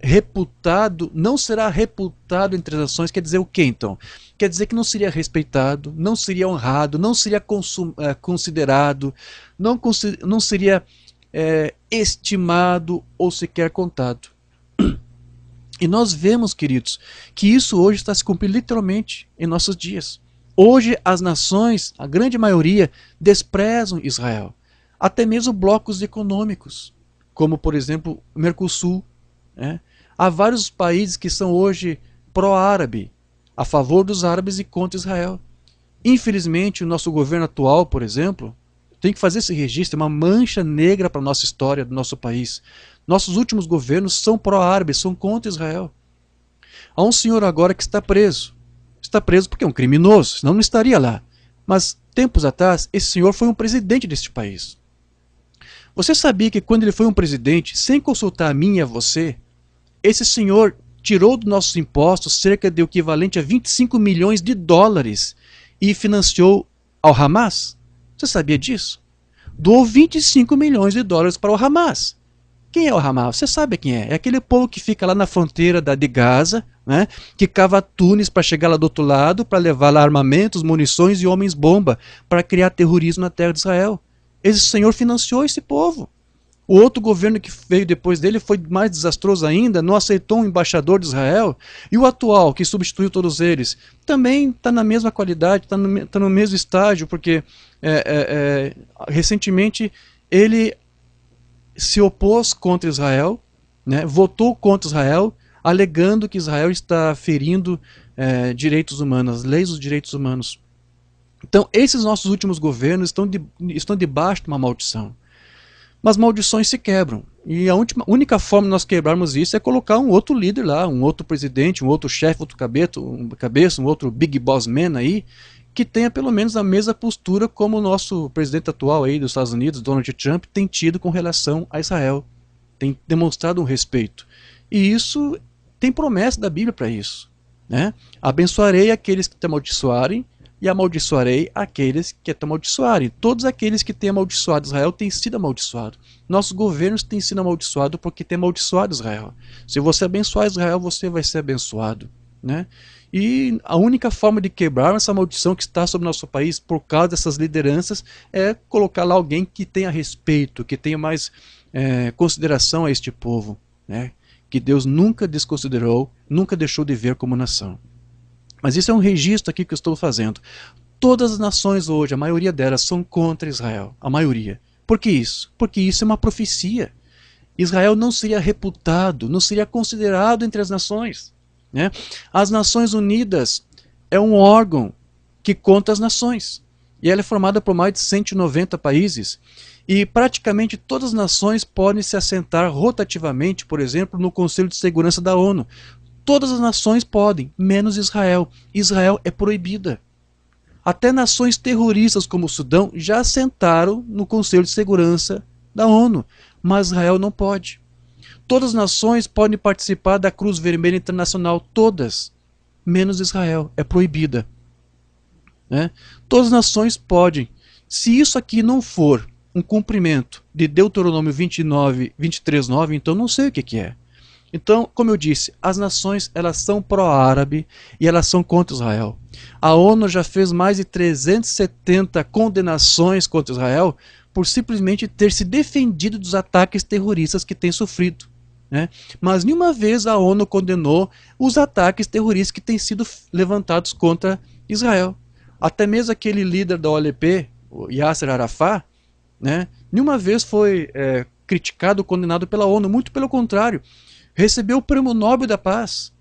reputado, não será reputado entre as nações, quer dizer o quê então? Quer dizer que não seria respeitado, não seria honrado, não seria considerado, não seria estimado ou sequer contado. E nós vemos, queridos, que isso hoje está se cumprindo literalmente em nossos dias. Hoje as nações, a grande maioria, desprezam Israel. Até mesmo blocos econômicos, como por exemplo o Mercosul. Há vários países que são hoje pró-árabe, a favor dos árabes e contra Israel. Infelizmente o nosso governo atual, por exemplo, tem que fazer esse registro, é uma mancha negra para a nossa história do nosso país. Nossos últimos governos são pró-árabes, são contra Israel. Há um senhor agora que está preso. Está preso porque é um criminoso, senão não estaria lá. Mas, tempos atrás, esse senhor foi um presidente deste país. Você sabia que quando ele foi um presidente, sem consultar a mim e a você, esse senhor tirou dos nossos impostos cerca de equivalente a 25 milhões de dólares e financiou ao Hamas? Você sabia disso? Doou 25 milhões de dólares para o Hamas. Quem é o Hamas? Você sabe quem é? É aquele povo que fica lá na fronteira de Gaza, que cava túneis para chegar lá do outro lado, para levar lá armamentos, munições e homens-bomba, para criar terrorismo na terra de Israel. Esse senhor financiou esse povo. O outro governo que veio depois dele foi mais desastroso ainda, não aceitou um embaixador de Israel. E o atual, que substituiu todos eles, também está na mesma qualidade, está no mesmo estágio, porque recentemente ele se opôs contra Israel, votou contra Israel, alegando que Israel está ferindo direitos humanos, leis dos direitos humanos. Então, esses nossos últimos governos estão debaixo de uma maldição. Mas maldições se quebram. E a única forma de nós quebrarmos isso é colocar um outro líder lá, um outro presidente, um outro chefe, outro cabeça, um outro big boss man aí, que tenha pelo menos a mesma postura como o nosso presidente atual aí dos Estados Unidos, Donald Trump, tem tido com relação a Israel. Tem demonstrado um respeito. E isso tem promessa da Bíblia para isso. né? Abençoarei aqueles que te amaldiçoarem e amaldiçoarei aqueles que te amaldiçoarem. Todos aqueles que têm amaldiçoado Israel têm sido amaldiçoados. Nossos governos têm sido amaldiçoados porque têm amaldiçoado Israel. Se você abençoar Israel, você vai ser abençoado, né? E a única forma de quebrar essa maldição que está sobre o nosso país por causa dessas lideranças é colocar lá alguém que tenha respeito, que tenha mais consideração a este povo, né? Que Deus nunca desconsiderou, nunca deixou de ver como nação. Mas isso é um registro aqui que eu estou fazendo. Todas as nações hoje, a maioria delas, são contra Israel. A maioria. Por que isso? Porque isso é uma profecia. Israel não seria reputado, não seria considerado entre as nações, né? As Nações Unidas é um órgão que conta as nações. E ela é formada por mais de 190 países. E praticamente todas as nações podem se assentar rotativamente, por exemplo, no Conselho de Segurança da ONU. Todas as nações podem, menos Israel. Israel é proibida. Até nações terroristas como o Sudão já assentaram no Conselho de Segurança da ONU, mas Israel não pode. Todas as nações podem participar da Cruz Vermelha Internacional, todas, menos Israel, é proibida, né? Todas as nações podem. Se isso aqui não for um cumprimento de Deuteronômio 29, 23:9, então não sei o que é. Então, como eu disse, as nações elas são pró-árabe e elas são contra Israel. A ONU já fez mais de 370 condenações contra Israel por simplesmente ter se defendido dos ataques terroristas que tem sofrido, né? Mas nenhuma vez a ONU condenou os ataques terroristas que têm sido levantados contra Israel. Até mesmo aquele líder da OLP, o Yasser Arafat, né, nenhuma vez foi criticado ou condenado pela ONU, muito pelo contrário. Recebeu o Prêmio Nobel da Paz.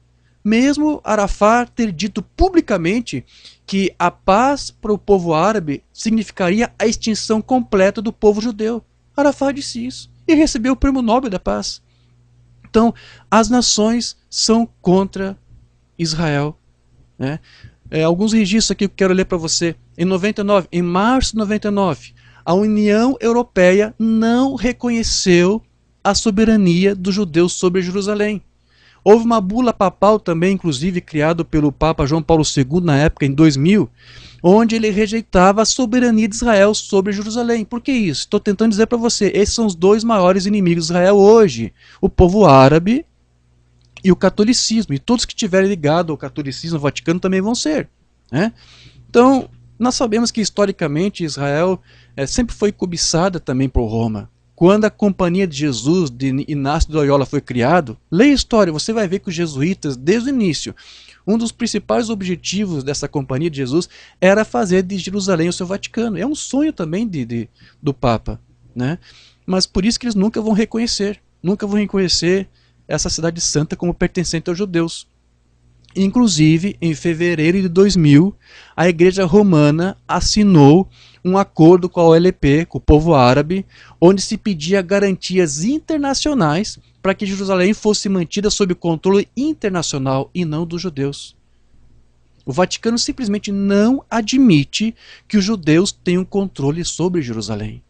Mesmo Arafat ter dito publicamente que a paz para o povo árabe significaria a extinção completa do povo judeu. Arafat disse isso e recebeu o Prêmio Nobel da Paz. Então, as nações são contra Israel, né? Alguns registros aqui que eu quero ler para você. Em março de 99, a União Europeia não reconheceu a soberania dos judeus sobre Jerusalém. Houve uma bula papal também, inclusive criada pelo Papa João Paulo II na época, em 2000, onde ele rejeitava a soberania de Israel sobre Jerusalém. Por que isso? Estou tentando dizer para você, esses são os dois maiores inimigos de Israel hoje, o povo árabe e o catolicismo. E todos que estiverem ligados ao catolicismo, ao Vaticano, também vão ser, né? Então, nós sabemos que historicamente Israel sempre foi cobiçada também por Roma. Quando a Companhia de Jesus, de Inácio de Loyola, foi criado, leia a história, você vai ver que os jesuítas, desde o início, um dos principais objetivos dessa Companhia de Jesus era fazer de Jerusalém o seu Vaticano. É um sonho também do Papa, né? Mas por isso que eles nunca vão reconhecer essa cidade santa como pertencente aos judeus. Inclusive, em fevereiro de 2000, a Igreja Romana assinou um acordo com a OLP, com o povo árabe, onde se pedia garantias internacionais para que Jerusalém fosse mantida sob controle internacional e não dos judeus. O Vaticano simplesmente não admite que os judeus tenham controle sobre Jerusalém.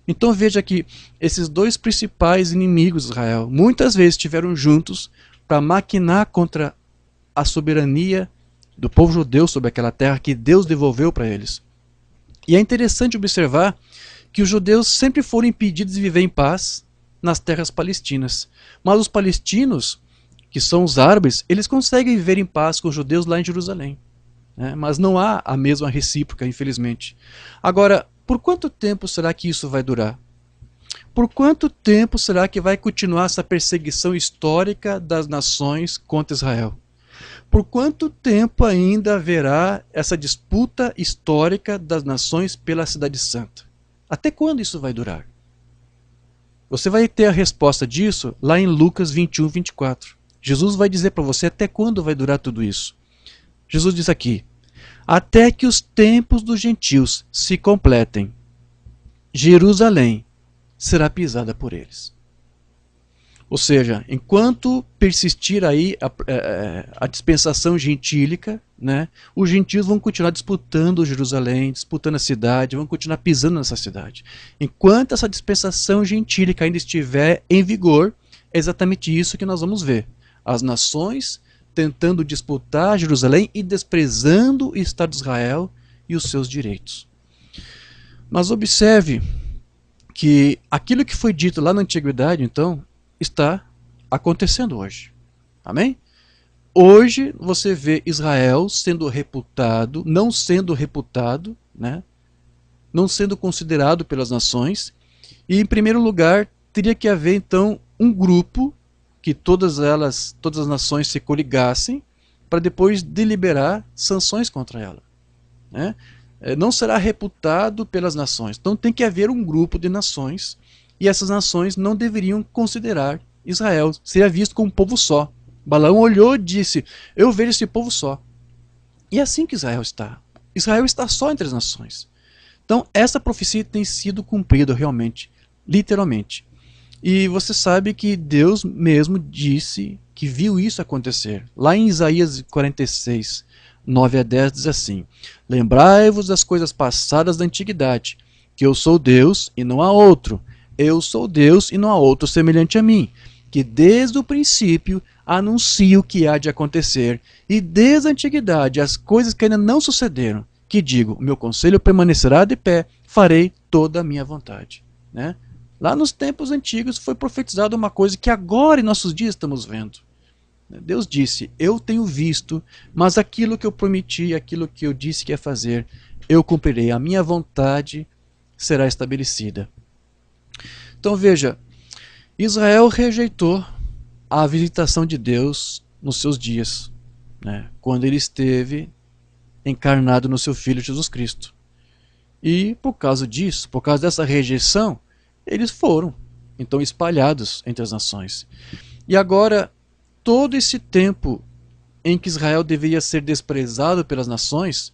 Então veja que esses dois principais inimigos de Israel muitas vezes estiveram juntos para maquinar contra a soberania do povo judeu sobre aquela terra que Deus devolveu para eles. E é interessante observar que os judeus sempre foram impedidos de viver em paz nas terras palestinas. Mas os palestinos, que são os árabes, eles conseguem viver em paz com os judeus lá em Jerusalém, né? Mas não há a mesma recíproca, infelizmente. Agora, por quanto tempo será que isso vai durar? Por quanto tempo será que vai continuar essa perseguição histórica das nações contra Israel? Por quanto tempo ainda haverá essa disputa histórica das nações pela Cidade Santa? Até quando isso vai durar? Você vai ter a resposta disso lá em Lucas 21, 24. Jesus vai dizer para você até quando vai durar tudo isso. Jesus diz aqui: até que os tempos dos gentios se completem, Jerusalém será pisada por eles. Ou seja, enquanto persistir aí a dispensação gentílica, né, os gentios vão continuar disputando Jerusalém, disputando a cidade, vão continuar pisando nessa cidade. Enquanto essa dispensação gentílica ainda estiver em vigor, é exatamente isso que nós vamos ver. As nações tentando disputar Jerusalém e desprezando o Estado de Israel e os seus direitos. Mas observe que aquilo que foi dito lá na antiguidade, então, está acontecendo hoje. Amém? Hoje você vê Israel sendo reputado, não sendo reputado, né? Não sendo considerado pelas nações. E, em primeiro lugar, teria que haver, então, um grupo que todas as nações se coligassem para depois deliberar sanções contra ela, né? Não será reputado pelas nações. Então tem que haver um grupo de nações e essas nações não deveriam considerar Israel. Seria visto como um povo só. Balaão olhou e disse, eu vejo esse povo só. E é assim que Israel está. Israel está só entre as nações. Então essa profecia tem sido cumprida realmente, literalmente. E você sabe que Deus mesmo disse que viu isso acontecer. Lá em Isaías 46, 9 a 10 diz assim, lembrai-vos das coisas passadas da antiguidade, que eu sou Deus e não há outro. Eu sou Deus e não há outro semelhante a mim, que desde o princípio anuncio o que há de acontecer, e desde a antiguidade as coisas que ainda não sucederam, que digo, o meu conselho permanecerá de pé, farei toda a minha vontade. Né? Lá nos tempos antigos foi profetizado uma coisa que agora em nossos dias estamos vendo. Deus disse, eu tenho visto, mas aquilo que eu prometi, aquilo que eu disse que ia fazer, eu cumprirei, a minha vontade será estabelecida. Então veja, Israel rejeitou a visitação de Deus nos seus dias, né, quando ele esteve encarnado no seu Filho Jesus Cristo. E por causa disso, por causa dessa rejeição, eles foram então espalhados entre as nações. E agora, todo esse tempo em que Israel deveria ser desprezado pelas nações,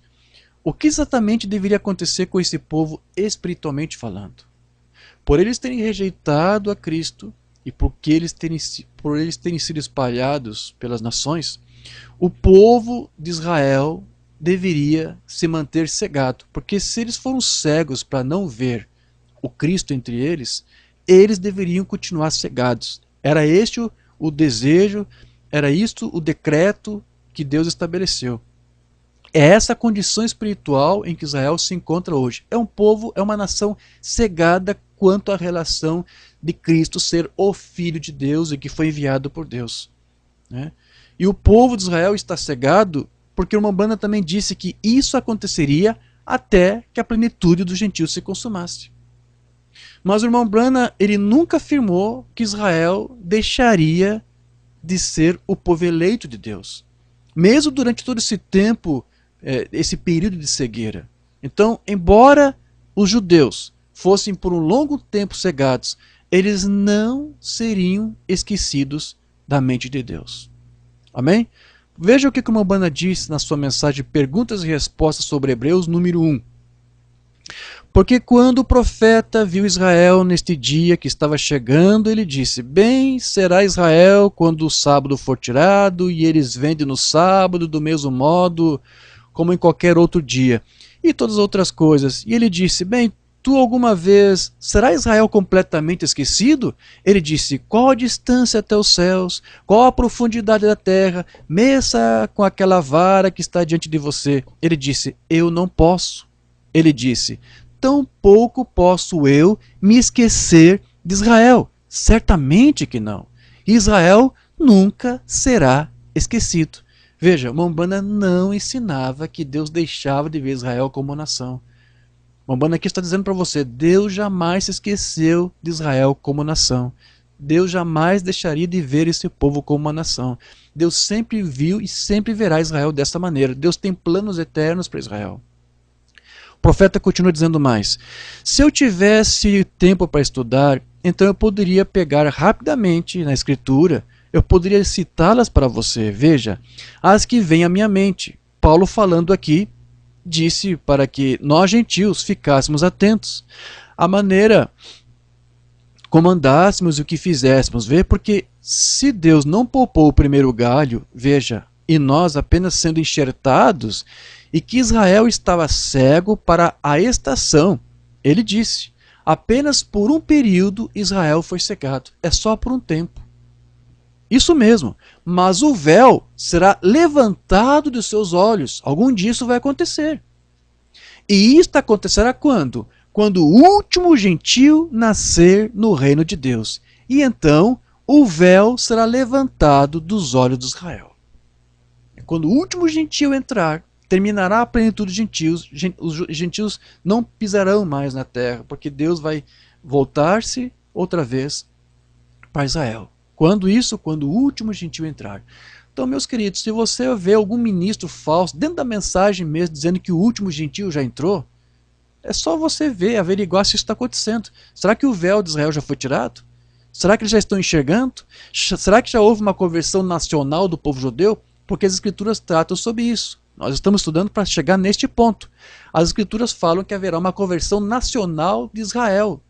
o que exatamente deveria acontecer com esse povo espiritualmente falando? Por eles terem rejeitado a Cristo e por eles terem sido espalhados pelas nações, o povo de Israel deveria se manter cegado, porque se eles foram cegos para não ver o Cristo entre eles, eles deveriam continuar cegados. Era este o desejo, era isto o decreto que Deus estabeleceu. É essa a condição espiritual em que Israel se encontra hoje. É um povo, é uma nação cegada quanto à relação de Cristo ser o Filho de Deus e que foi enviado por Deus. Né? E o povo de Israel está cegado porque o Umbanda também disse que isso aconteceria até que a plenitude dos gentios se consumasse. Mas o irmão Branham, ele nunca afirmou que Israel deixaria de ser o povo eleito de Deus. Mesmo durante todo esse tempo, esse período de cegueira. Então, embora os judeus fossem por um longo tempo cegados, eles não seriam esquecidos da mente de Deus. Amém? Veja o que o irmão Branham disse na sua mensagem Perguntas e Respostas sobre Hebreus, número 1. Porque quando o profeta viu Israel neste dia que estava chegando, ele disse, bem será Israel quando o sábado for tirado, e eles vendem no sábado do mesmo modo como em qualquer outro dia, e todas as outras coisas. E ele disse, bem, tu alguma vez será Israel completamente esquecido? Ele disse, qual a distância até os céus? Qual a profundidade da terra? Meça com aquela vara que está diante de você. Ele disse, eu não posso. Ele disse, tampouco posso eu me esquecer de Israel. Certamente que não. Israel nunca será esquecido. Veja, o Umbanda não ensinava que Deus deixava de ver Israel como nação. O Umbanda aqui está dizendo para você, Deus jamais se esqueceu de Israel como nação. Deus jamais deixaria de ver esse povo como uma nação. Deus sempre viu e sempre verá Israel dessa maneira. Deus tem planos eternos para Israel. O profeta continua dizendo mais, se eu tivesse tempo para estudar, então eu poderia pegar rapidamente na escritura, eu poderia citá-las para você, veja, as que vêm à minha mente. Paulo falando aqui, disse para que nós gentios ficássemos atentos à maneira como andássemos e o que fizéssemos, vê, porque se Deus não poupou o primeiro galho, veja, e nós apenas sendo enxertados, e que Israel estava cego para a estação. Ele disse, apenas por um período Israel foi cegado, é só por um tempo. Isso mesmo. Mas o véu será levantado dos seus olhos. Algum dia isso vai acontecer. E isto acontecerá quando? Quando o último gentio nascer no reino de Deus. E então o véu será levantado dos olhos de Israel. Quando o último gentio entrar, terminará a plenitude dos gentios, os gentios não pisarão mais na terra, porque Deus vai voltar-se outra vez para Israel. Quando isso? Quando o último gentio entrar. Então, meus queridos, se você vê algum ministro falso, dentro da mensagem mesmo, dizendo que o último gentio já entrou, é só você ver, averiguar se isso está acontecendo. Será que o véu de Israel já foi tirado? Será que eles já estão enxergando? Será que já houve uma conversão nacional do povo judeu? Porque as escrituras tratam sobre isso. Nós estamos estudando para chegar neste ponto. As escrituras falam que haverá uma conversão nacional de Israel,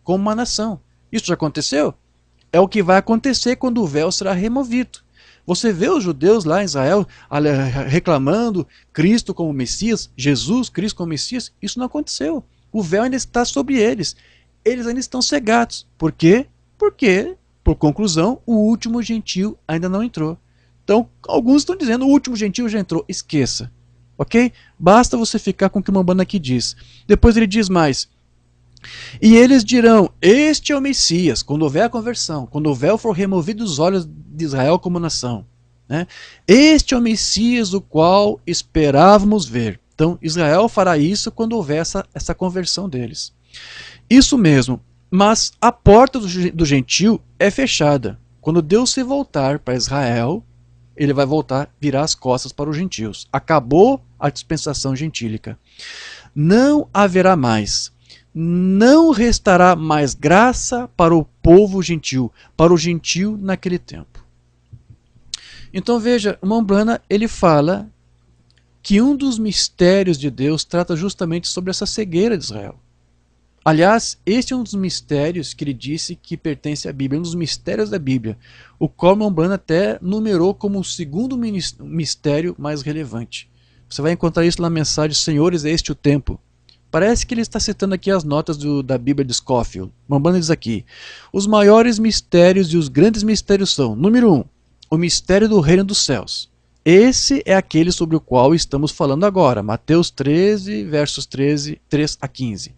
como uma nação. Isso já aconteceu? É o que vai acontecer quando o véu será removido. Você vê os judeus lá em Israel reclamando Cristo como Messias, Jesus, Cristo como Messias. Isso não aconteceu. O véu ainda está sobre eles. Eles ainda estão cegados. Por quê? Porque, por conclusão, o último gentio ainda não entrou. Então, alguns estão dizendo, o último gentio já entrou. Esqueça. Ok? Basta você ficar com o que o Mambanda aqui diz. Depois ele diz mais. E eles dirão, este é o Messias, quando houver a conversão, quando o véu for removido dos olhos de Israel como nação. Né? Este é o Messias o qual esperávamos ver. Então, Israel fará isso quando houver essa conversão deles. Isso mesmo, mas a porta do gentio é fechada. Quando Deus se voltar para Israel, ele vai virar as costas para os gentios. Acabou a dispensação gentílica. Não haverá mais. Não restará mais graça para o povo gentil, para o gentil naquele tempo. Então veja, o Mombrana ele fala que um dos mistérios de Deus trata justamente sobre essa cegueira de Israel. Aliás, este é um dos mistérios que ele disse que pertence à Bíblia, um dos mistérios da Bíblia, o qual Mombrana até numerou como o segundo mistério mais relevante. Você vai encontrar isso na mensagem Senhores, é este o tempo. Parece que ele está citando aqui as notas da Bíblia de Scofield. Mombrana diz aqui, os maiores mistérios e os grandes mistérios são, número 1, o mistério do reino dos céus. Esse é aquele sobre o qual estamos falando agora, Mateus 13, versos 3 a 15.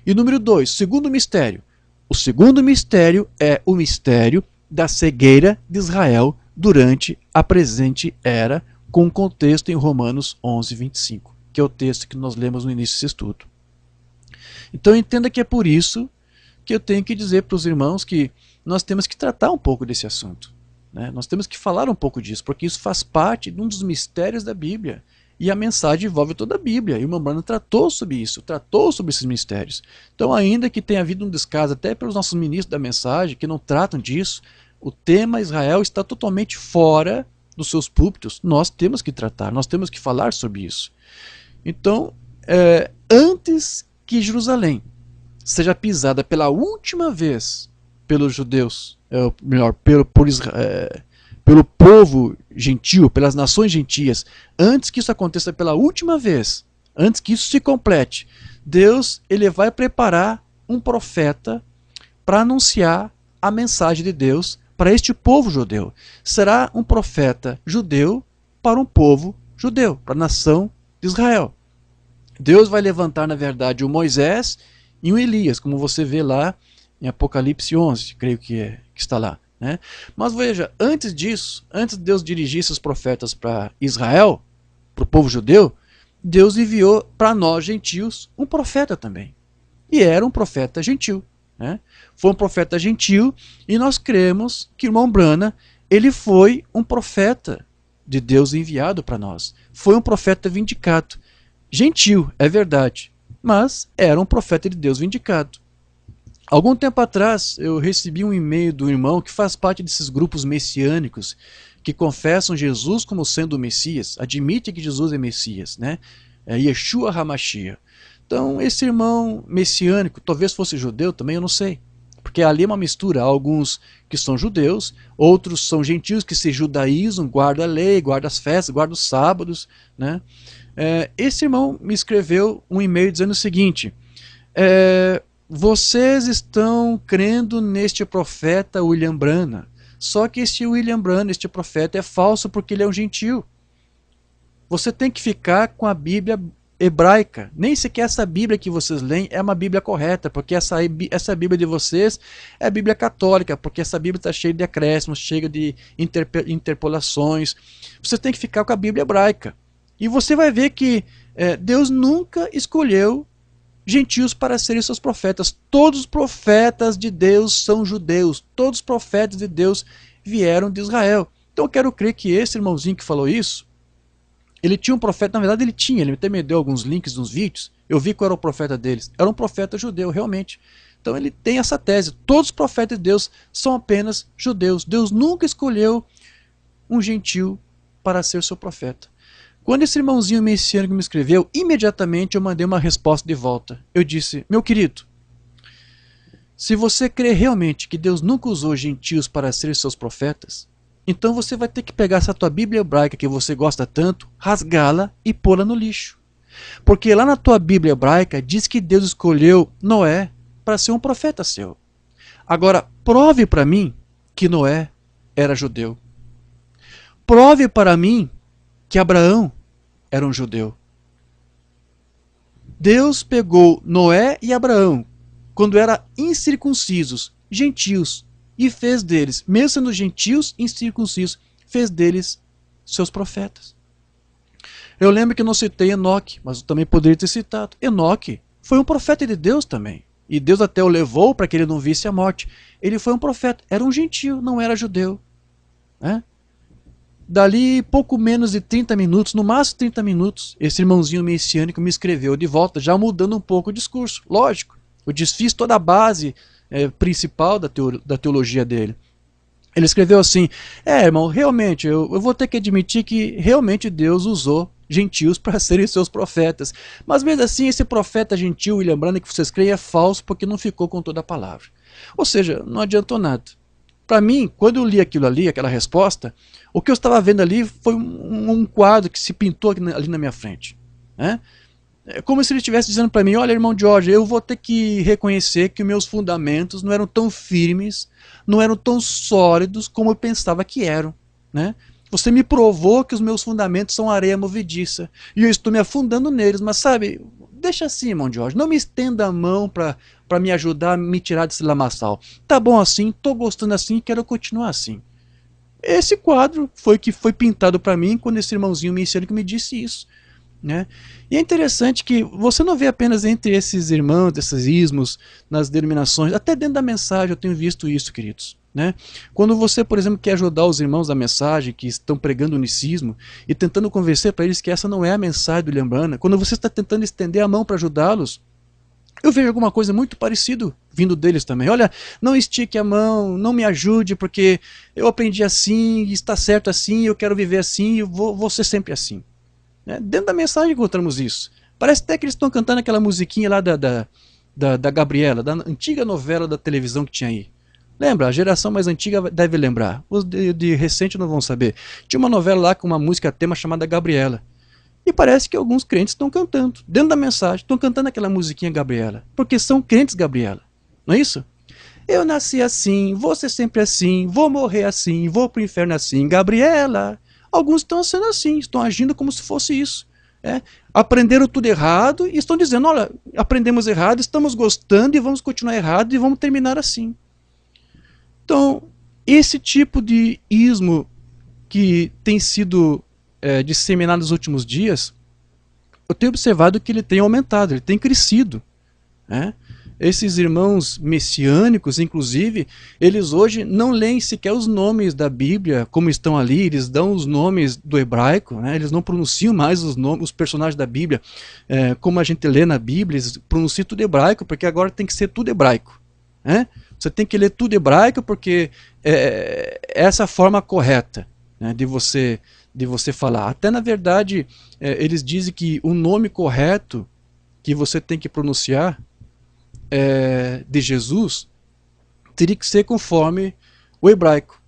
E número 2, segundo mistério. O segundo mistério é o mistério da cegueira de Israel durante a presente era, com contexto em Romanos 11, 25, que é o texto que nós lemos no início desse estudo. Então entenda que é por isso que eu tenho que dizer para os irmãos que nós temos que tratar um pouco desse assunto. Né? Nós temos que falar um pouco disso, porque isso faz parte de um dos mistérios da Bíblia. E a mensagem envolve toda a Bíblia. E o Mombrana tratou sobre isso, tratou sobre esses mistérios. Então, ainda que tenha havido um descaso até pelos nossos ministros da mensagem, que não tratam disso, o tema Israel está totalmente fora dos seus púlpitos. Nós temos que tratar, nós temos que falar sobre isso. Então, antes que Jerusalém seja pisada pela última vez pelos judeus, pelo povo gentil, pelas nações gentias, antes que isso aconteça pela última vez, antes que isso se complete, Deus ele vai preparar um profeta para anunciar a mensagem de Deus para este povo judeu. Será um profeta judeu para um povo judeu, para a nação de Israel. Deus vai levantar, na verdade, o Moisés e o Elias, como você vê lá em Apocalipse 11, creio que está lá. Né? Mas veja, antes disso, antes de Deus dirigir esses profetas para Israel, para o povo judeu, Deus enviou para nós gentios um profeta também. E era um profeta gentil. Né? Foi um profeta gentil e nós cremos que o irmão Brana, ele foi um profeta de Deus enviado para nós. Foi um profeta vindicado. Gentil, é verdade, mas era um profeta de Deus vindicado. Algum tempo atrás eu recebi um e-mail do irmão que faz parte desses grupos messiânicos que confessam Jesus como sendo o Messias, admite que Jesus é Messias, né? É Yeshua HaMashiach. Então esse irmão messiânico, talvez fosse judeu também, eu não sei. Porque ali é uma mistura, há alguns que são judeus, outros são gentios que se judaizam, guardam a lei, guardam as festas, guardam os sábados, né? Esse irmão me escreveu um e-mail dizendo o seguinte, vocês estão crendo neste profeta William Branham, Só que esse William Branham, este profeta, é falso porque ele é um gentio. Você tem que ficar com a Bíblia hebraica. Nem sequer essa Bíblia que vocês leem é uma Bíblia correta, porque essa Bíblia de vocês é a Bíblia católica, porque essa Bíblia está cheia de acréscimos, cheia de interpolações. Você tem que ficar com a Bíblia hebraica. E você vai ver que Deus nunca escolheu gentios para serem seus profetas. Todos os profetas de Deus são judeus. Todos os profetas de Deus vieram de Israel. Então eu quero crer que esse irmãozinho que falou isso, ele tinha um profeta, na verdade ele até me deu alguns links nos vídeos, eu vi qual era o profeta deles, era um profeta judeu, realmente. Então ele tem essa tese, todos os profetas de Deus são apenas judeus. Deus nunca escolheu um gentio para ser seu profeta. Quando esse irmãozinho messiânico me escreveu, imediatamente eu mandei uma resposta de volta. Eu disse, meu querido, se você crê realmente que Deus nunca usou gentios para ser seus profetas, então você vai ter que pegar essa tua Bíblia hebraica que você gosta tanto, rasgá-la e pô-la no lixo. Porque lá na tua Bíblia hebraica diz que Deus escolheu Noé para ser um profeta seu. Agora, prove para mim que Noé era judeu. Prove para mim que Abraão era um judeu. Deus pegou Noé e Abraão, quando eram incircuncisos, gentios, e fez deles, mesmo sendo gentios incircuncisos, fez deles seus profetas. Eu lembro que eu não citei Enoque, mas eu também poderia ter citado. Enoque foi um profeta de Deus também. E Deus até o levou para que ele não visse a morte. Ele foi um profeta, era um gentio, não era judeu. Dali pouco menos de 30 minutos, no máximo 30 minutos, esse irmãozinho messiânico me escreveu de volta, já mudando um pouco o discurso. Lógico, eu desfiz toda a base principal da teologia dele. Ele escreveu assim, irmão, realmente, eu vou ter que admitir que realmente Deus usou gentios para serem seus profetas. Mas mesmo assim, esse profeta gentil, William Branham, que vocês creem, é falso porque não ficou com toda a palavra. Ou seja, não adiantou nada. Para mim, quando eu li aquilo ali, aquela resposta, o que eu estava vendo ali foi um quadro que se pintou ali na minha frente. É como se ele estivesse dizendo para mim, olha, irmão Jorge, eu vou ter que reconhecer que os meus fundamentos não eram tão firmes, não eram tão sólidos como eu pensava que eram. Você me provou que os meus fundamentos são areia movediça, e eu estou me afundando neles, mas sabe, deixa assim, irmão Jorge, não me estenda a mão para me ajudar a me tirar desse lamaçal. Tá bom assim, estou gostando assim, quero continuar assim. Esse quadro foi que foi pintado para mim quando esse irmãozinho messiânico me disse isso. E é interessante que você não vê apenas entre esses irmãos, esses ismos, nas denominações, até dentro da mensagem eu tenho visto isso, queridos. Quando você, por exemplo, quer ajudar os irmãos da mensagem que estão pregando o unicismo e tentando convencer para eles que essa não é a mensagem do William Branham, quando você está tentando estender a mão para ajudá-los, eu vejo alguma coisa muito parecida vindo deles também. Olha, não estique a mão, não me ajude, porque eu aprendi assim, está certo assim, eu quero viver assim, eu vou ser sempre assim. Dentro da mensagem encontramos isso. Parece até que eles estão cantando aquela musiquinha lá da Gabriela, da antiga novela da televisão que tinha aí. Lembra? A geração mais antiga deve lembrar. Os de recente não vão saber. Tinha uma novela lá com uma música tema chamada Gabriela. E parece que alguns crentes estão cantando. Dentro da mensagem, estão cantando aquela musiquinha Gabriela. Porque são crentes Gabriela. Não é isso? Eu nasci assim, vou ser sempre assim, vou morrer assim, vou pro inferno assim, Gabriela. Alguns estão sendo assim, estão agindo como se fosse isso. Aprenderam tudo errado e estão dizendo, olha, aprendemos errado, estamos gostando e vamos continuar errado e vamos terminar assim. Então, esse tipo de ismo que tem sido disseminado nos últimos dias, eu tenho observado que ele tem aumentado, ele tem crescido. Esses irmãos messiânicos, inclusive, eles hoje não leem sequer os nomes da Bíblia como estão ali, eles dão os nomes do hebraico, eles não pronunciam mais os personagens da Bíblia como a gente lê na Bíblia, eles pronunciam tudo hebraico, porque agora tem que ser tudo hebraico. Você tem que ler tudo hebraico porque é essa a forma correta de você falar. Até na verdade, eles dizem que o nome correto que você tem que pronunciar de Jesus teria que ser conforme o hebraico.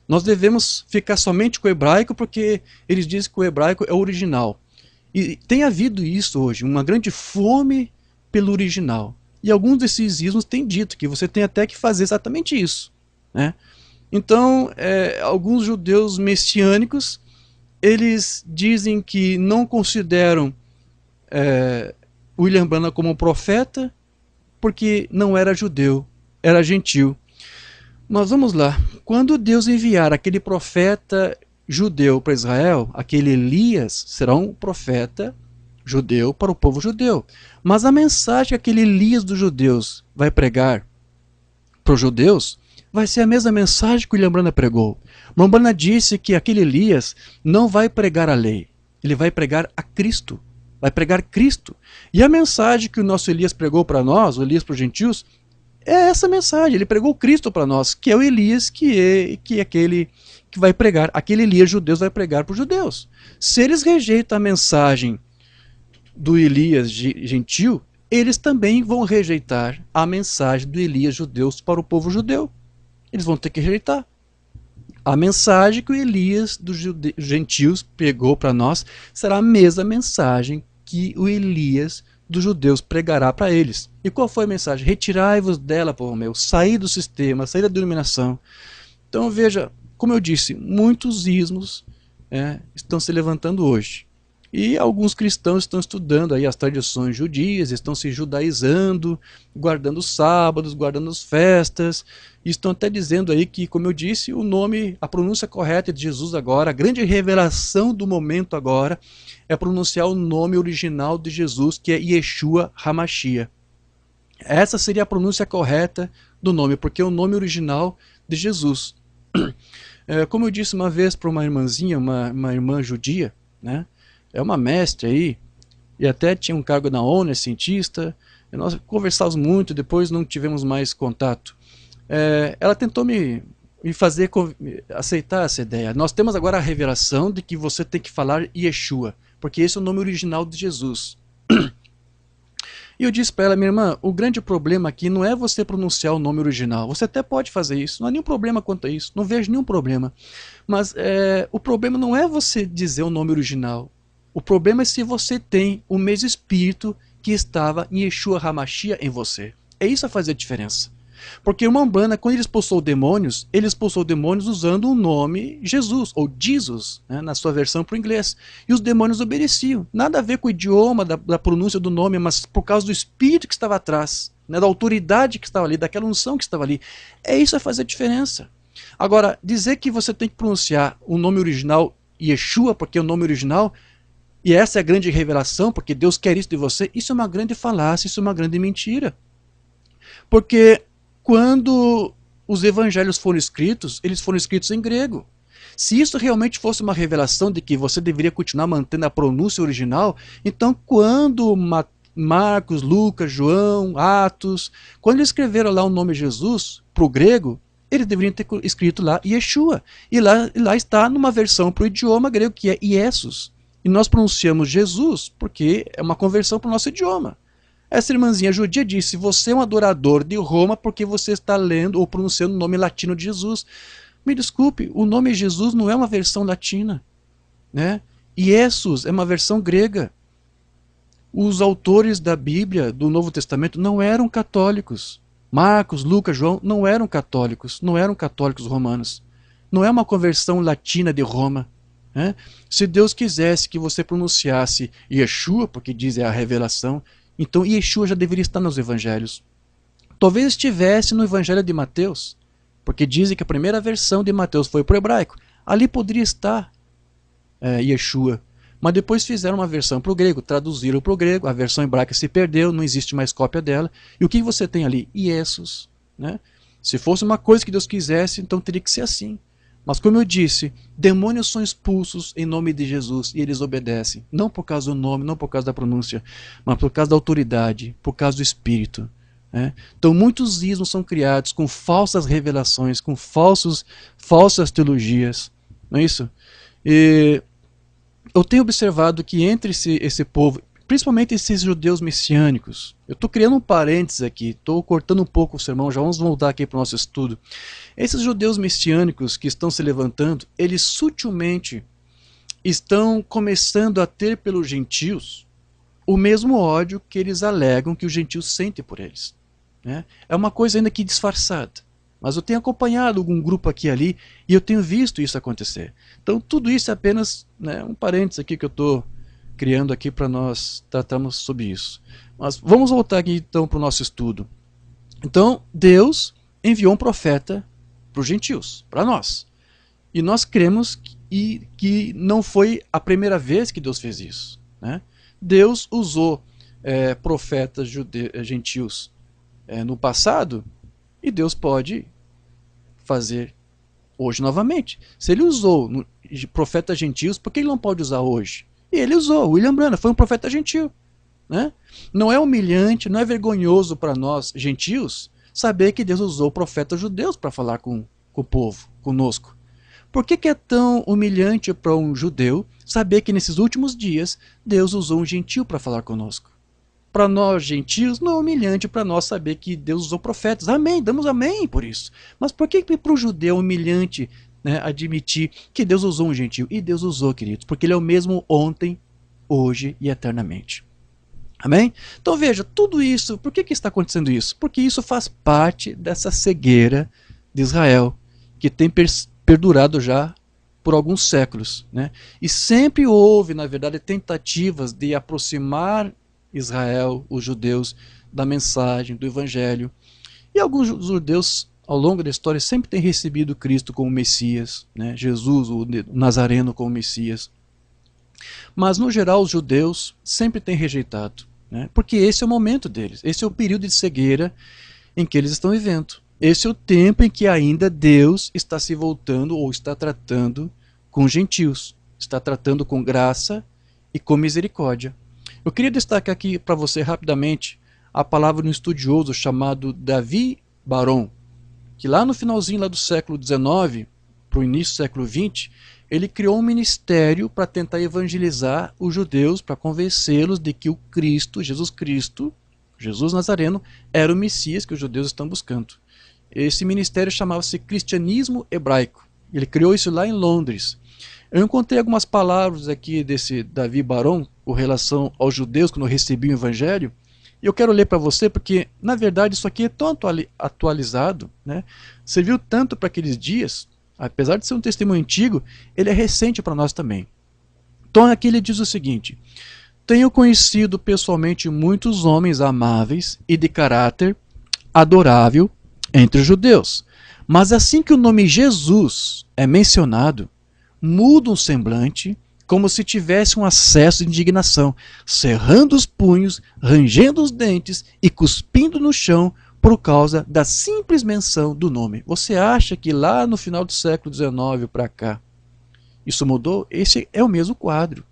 Nós devemos ficar somente com o hebraico porque eles dizem que o hebraico é o original. E tem havido isso hoje, uma grande fome pelo original. E alguns desses ismos têm dito que você tem até que fazer exatamente isso. Então, alguns judeus messiânicos, eles dizem que não consideram William Branham como um profeta, porque não era judeu, era gentil. Mas vamos lá, quando Deus enviar aquele profeta judeu para Israel, aquele Elias será um profeta judeu para o povo judeu. Mas a mensagem que aquele Elias dos judeus vai pregar para os judeus vai ser a mesma mensagem que o William Branham pregou. William Branham disse que aquele Elias não vai pregar a lei, ele vai pregar a Cristo. Vai pregar Cristo. E a mensagem que o nosso Elias pregou para nós, o Elias para os gentios, é essa mensagem. Ele pregou Cristo para nós, que é o Elias, que é aquele que vai pregar. Aquele Elias judeu vai pregar para os judeus. Se eles rejeitam a mensagem do Elias gentil, eles também vão rejeitar a mensagem do Elias judeus para o povo judeu. Eles vão ter que rejeitar. A mensagem que o Elias dos gentios pegou para nós será a mesma mensagem que o Elias dos judeus pregará para eles. E qual foi a mensagem? Retirai-vos dela, povo meu, saí do sistema, saí da denominação. Então veja, como eu disse, muitos ismos estão se levantando hoje. E alguns cristãos estão estudando aí as tradições judias, estão se judaizando, guardando os sábados, guardando as festas, e estão até dizendo aí que, como eu disse, o nome, a pronúncia correta de Jesus agora, a grande revelação do momento agora, é pronunciar o nome original de Jesus, que é Yeshua HaMashiach. Essa seria a pronúncia correta do nome, porque é o nome original de Jesus. Como eu disse uma vez para uma irmãzinha, uma irmã judia, né? É uma mestre aí, e até tinha um cargo na ONU, é cientista, e nós conversávamos muito, depois não tivemos mais contato. Ela tentou me fazer aceitar essa ideia. Nós temos agora a revelação de que você tem que falar Yeshua, porque esse é o nome original de Jesus. E eu disse para ela, minha irmã, o grande problema aqui não é você pronunciar o nome original. Você até pode fazer isso, não há nenhum problema quanto a isso, não vejo nenhum problema. Mas o problema não é você dizer o nome original. O problema é se você tem o mesmo espírito que estava em Yeshua HaMashiach em você. É isso a fazer a diferença. Porque o irmão Branham, quando ele expulsou demônios usando o nome Jesus, ou Jesus, né, na sua versão para o inglês. E os demônios obedeciam. Nada a ver com o idioma, da pronúncia do nome, mas por causa do espírito que estava atrás, né, da autoridade que estava ali, daquela unção que estava ali. É isso a fazer a diferença. Agora, dizer que você tem que pronunciar o nome original Yeshua, porque é o nome original, e essa é a grande revelação, porque Deus quer isso de você, isso é uma grande falácia, isso é uma grande mentira. Porque quando os evangelhos foram escritos, eles foram escritos em grego. Se isso realmente fosse uma revelação de que você deveria continuar mantendo a pronúncia original, então quando Marcos, Lucas, João, Atos, quando eles escreveram lá o nome Jesus para o grego, eles deveriam ter escrito lá Yeshua. E lá está numa versão para o idioma grego, que é Iesus. E nós pronunciamos Jesus porque é uma conversão para o nosso idioma. Essa irmãzinha judia disse, você é um adorador de Roma porque você está lendo ou pronunciando o nome latino de Jesus. Me desculpe, o nome Jesus não é uma versão latina, né? Iesus é uma versão grega. Os autores da Bíblia, do Novo Testamento, não eram católicos. Marcos, Lucas, João não eram católicos romanos. Não é uma conversão latina de Roma. Né? Se Deus quisesse que você pronunciasse Yeshua, porque diz é a revelação, então Yeshua já deveria estar nos evangelhos. Talvez estivesse no evangelho de Mateus, porque dizem que a primeira versão de Mateus foi para o hebraico. Ali poderia estar Yeshua. Mas depois fizeram uma versão para o grego, traduziram para o grego, a versão hebraica se perdeu, não existe mais cópia dela. E o que você tem ali? Iesus. Né? Se fosse uma coisa que Deus quisesse, então teria que ser assim. Mas como eu disse, demônios são expulsos em nome de Jesus e eles obedecem. Não por causa do nome, não por causa da pronúncia, mas por causa da autoridade, por causa do Espírito. Né? Então muitos ismos são criados com falsas revelações, com falsas teologias. Não é isso? E eu tenho observado que entre esse povo, principalmente esses judeus messiânicos, eu estou criando um parênteses aqui, estou cortando um pouco o sermão, já vamos voltar aqui para o nosso estudo. Esses judeus messiânicos que estão se levantando, eles sutilmente estão começando a ter pelos gentios o mesmo ódio que eles alegam que os gentios sentem por eles. Né? É uma coisa ainda que disfarçada. mas eu tenho acompanhado algum grupo aqui e ali e eu tenho visto isso acontecer. Então tudo isso é apenas, né, um parênteses aqui que eu estou criando aqui para nós tratarmos sobre isso. Mas vamos voltar aqui então para o nosso estudo. Então Deus enviou um profeta para os gentios, para nós. E nós cremos que não foi a primeira vez que Deus fez isso, né? Deus usou profetas gentios no passado, e Deus pode fazer hoje novamente. Se ele usou profetas gentios, por que ele não pode usar hoje? E ele usou. William Branham foi um profeta gentil, né? Não é humilhante, não é vergonhoso para nós gentios saber que Deus usou profetas judeus para falar com o povo, conosco. Por que é tão humilhante para um judeu saber que nesses últimos dias Deus usou um gentil para falar conosco? Para nós gentios não é humilhante para nós saber que Deus usou profetas. Amém, damos amém por isso. Mas por que para o judeu é humilhante, né, admitir que Deus usou um gentil? E Deus usou, queridos, porque ele é o mesmo ontem, hoje e eternamente. Amém? Então veja, tudo isso, por que está acontecendo isso? Porque isso faz parte dessa cegueira de Israel, que tem perdurado já por alguns séculos, né? E sempre houve, na verdade, tentativas de aproximar Israel, os judeus, da mensagem, do evangelho. E alguns judeus, ao longo da história, sempre têm recebido Cristo como Messias, né? Jesus, o Nazareno, como Messias. Mas, no geral, os judeus sempre têm rejeitado, né? Porque esse é o momento deles, esse é o período de cegueira em que eles estão vivendo. Esse é o tempo em que ainda Deus está se voltando ou está tratando com os gentios, está tratando com graça e com misericórdia. Eu queria destacar aqui para você rapidamente a palavra de um estudioso chamado Davi Baron, que lá no finalzinho lá do século XIX, para o início do século XX, ele criou um ministério para tentar evangelizar os judeus, para convencê-los de que o Cristo, Jesus Nazareno, era o Messias que os judeus estão buscando. Esse ministério chamava-se Cristianismo Hebraico. Ele criou isso lá em Londres. Eu encontrei algumas palavras aqui desse Davi Baron com relação aos judeus quando recebi o evangelho, e eu quero ler para você porque, na verdade, isso aqui é tão atualizado, né? Serviu tanto para aqueles dias, apesar de ser um testemunho antigo, ele é recente para nós também. Então aqui ele diz o seguinte: tenho conhecido pessoalmente muitos homens amáveis e de caráter adorável entre os judeus, mas assim que o nome Jesus é mencionado, muda um semblante, como se tivesse um acesso de indignação, cerrando os punhos, rangendo os dentes e cuspindo no chão por causa da simples menção do nome. Você acha que lá no final do século XIX para cá isso mudou? Esse é o mesmo quadro.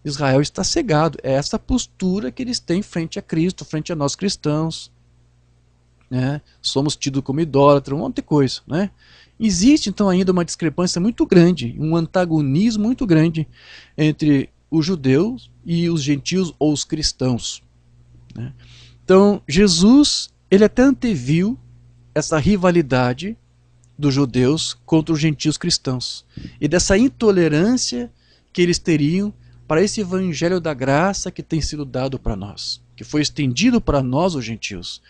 Israel está cegado. É essa postura que eles têm frente a Cristo, frente a nós cristãos, né? Somos tidos como idólatras, um monte de coisa, né? Existe então ainda uma discrepância muito grande, um antagonismo muito grande entre os judeus e os gentios ou os cristãos, né? Então Jesus, ele até anteviu essa rivalidade dos judeus contra os gentios cristãos e dessa intolerância que eles teriam para esse evangelho da graça que tem sido dado para nós, que foi estendido para nós os gentios.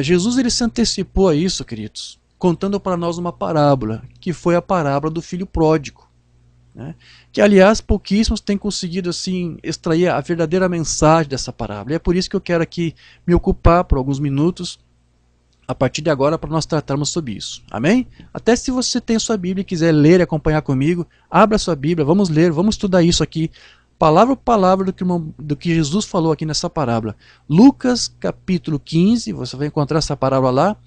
Jesus ele se antecipou a isso, queridos, contando para nós uma parábola, que foi a parábola do filho pródigo, né? Que aliás pouquíssimos têm conseguido assim extrair a verdadeira mensagem dessa parábola. E é por isso que eu quero aqui me ocupar por alguns minutos a partir de agora para nós tratarmos sobre isso. Amém? Até se você tem sua Bíblia e quiser ler e acompanhar comigo, abra sua Bíblia, vamos ler, vamos estudar isso aqui, palavra por palavra do que Jesus falou aqui nessa parábola. Lucas capítulo 15, você vai encontrar essa parábola lá,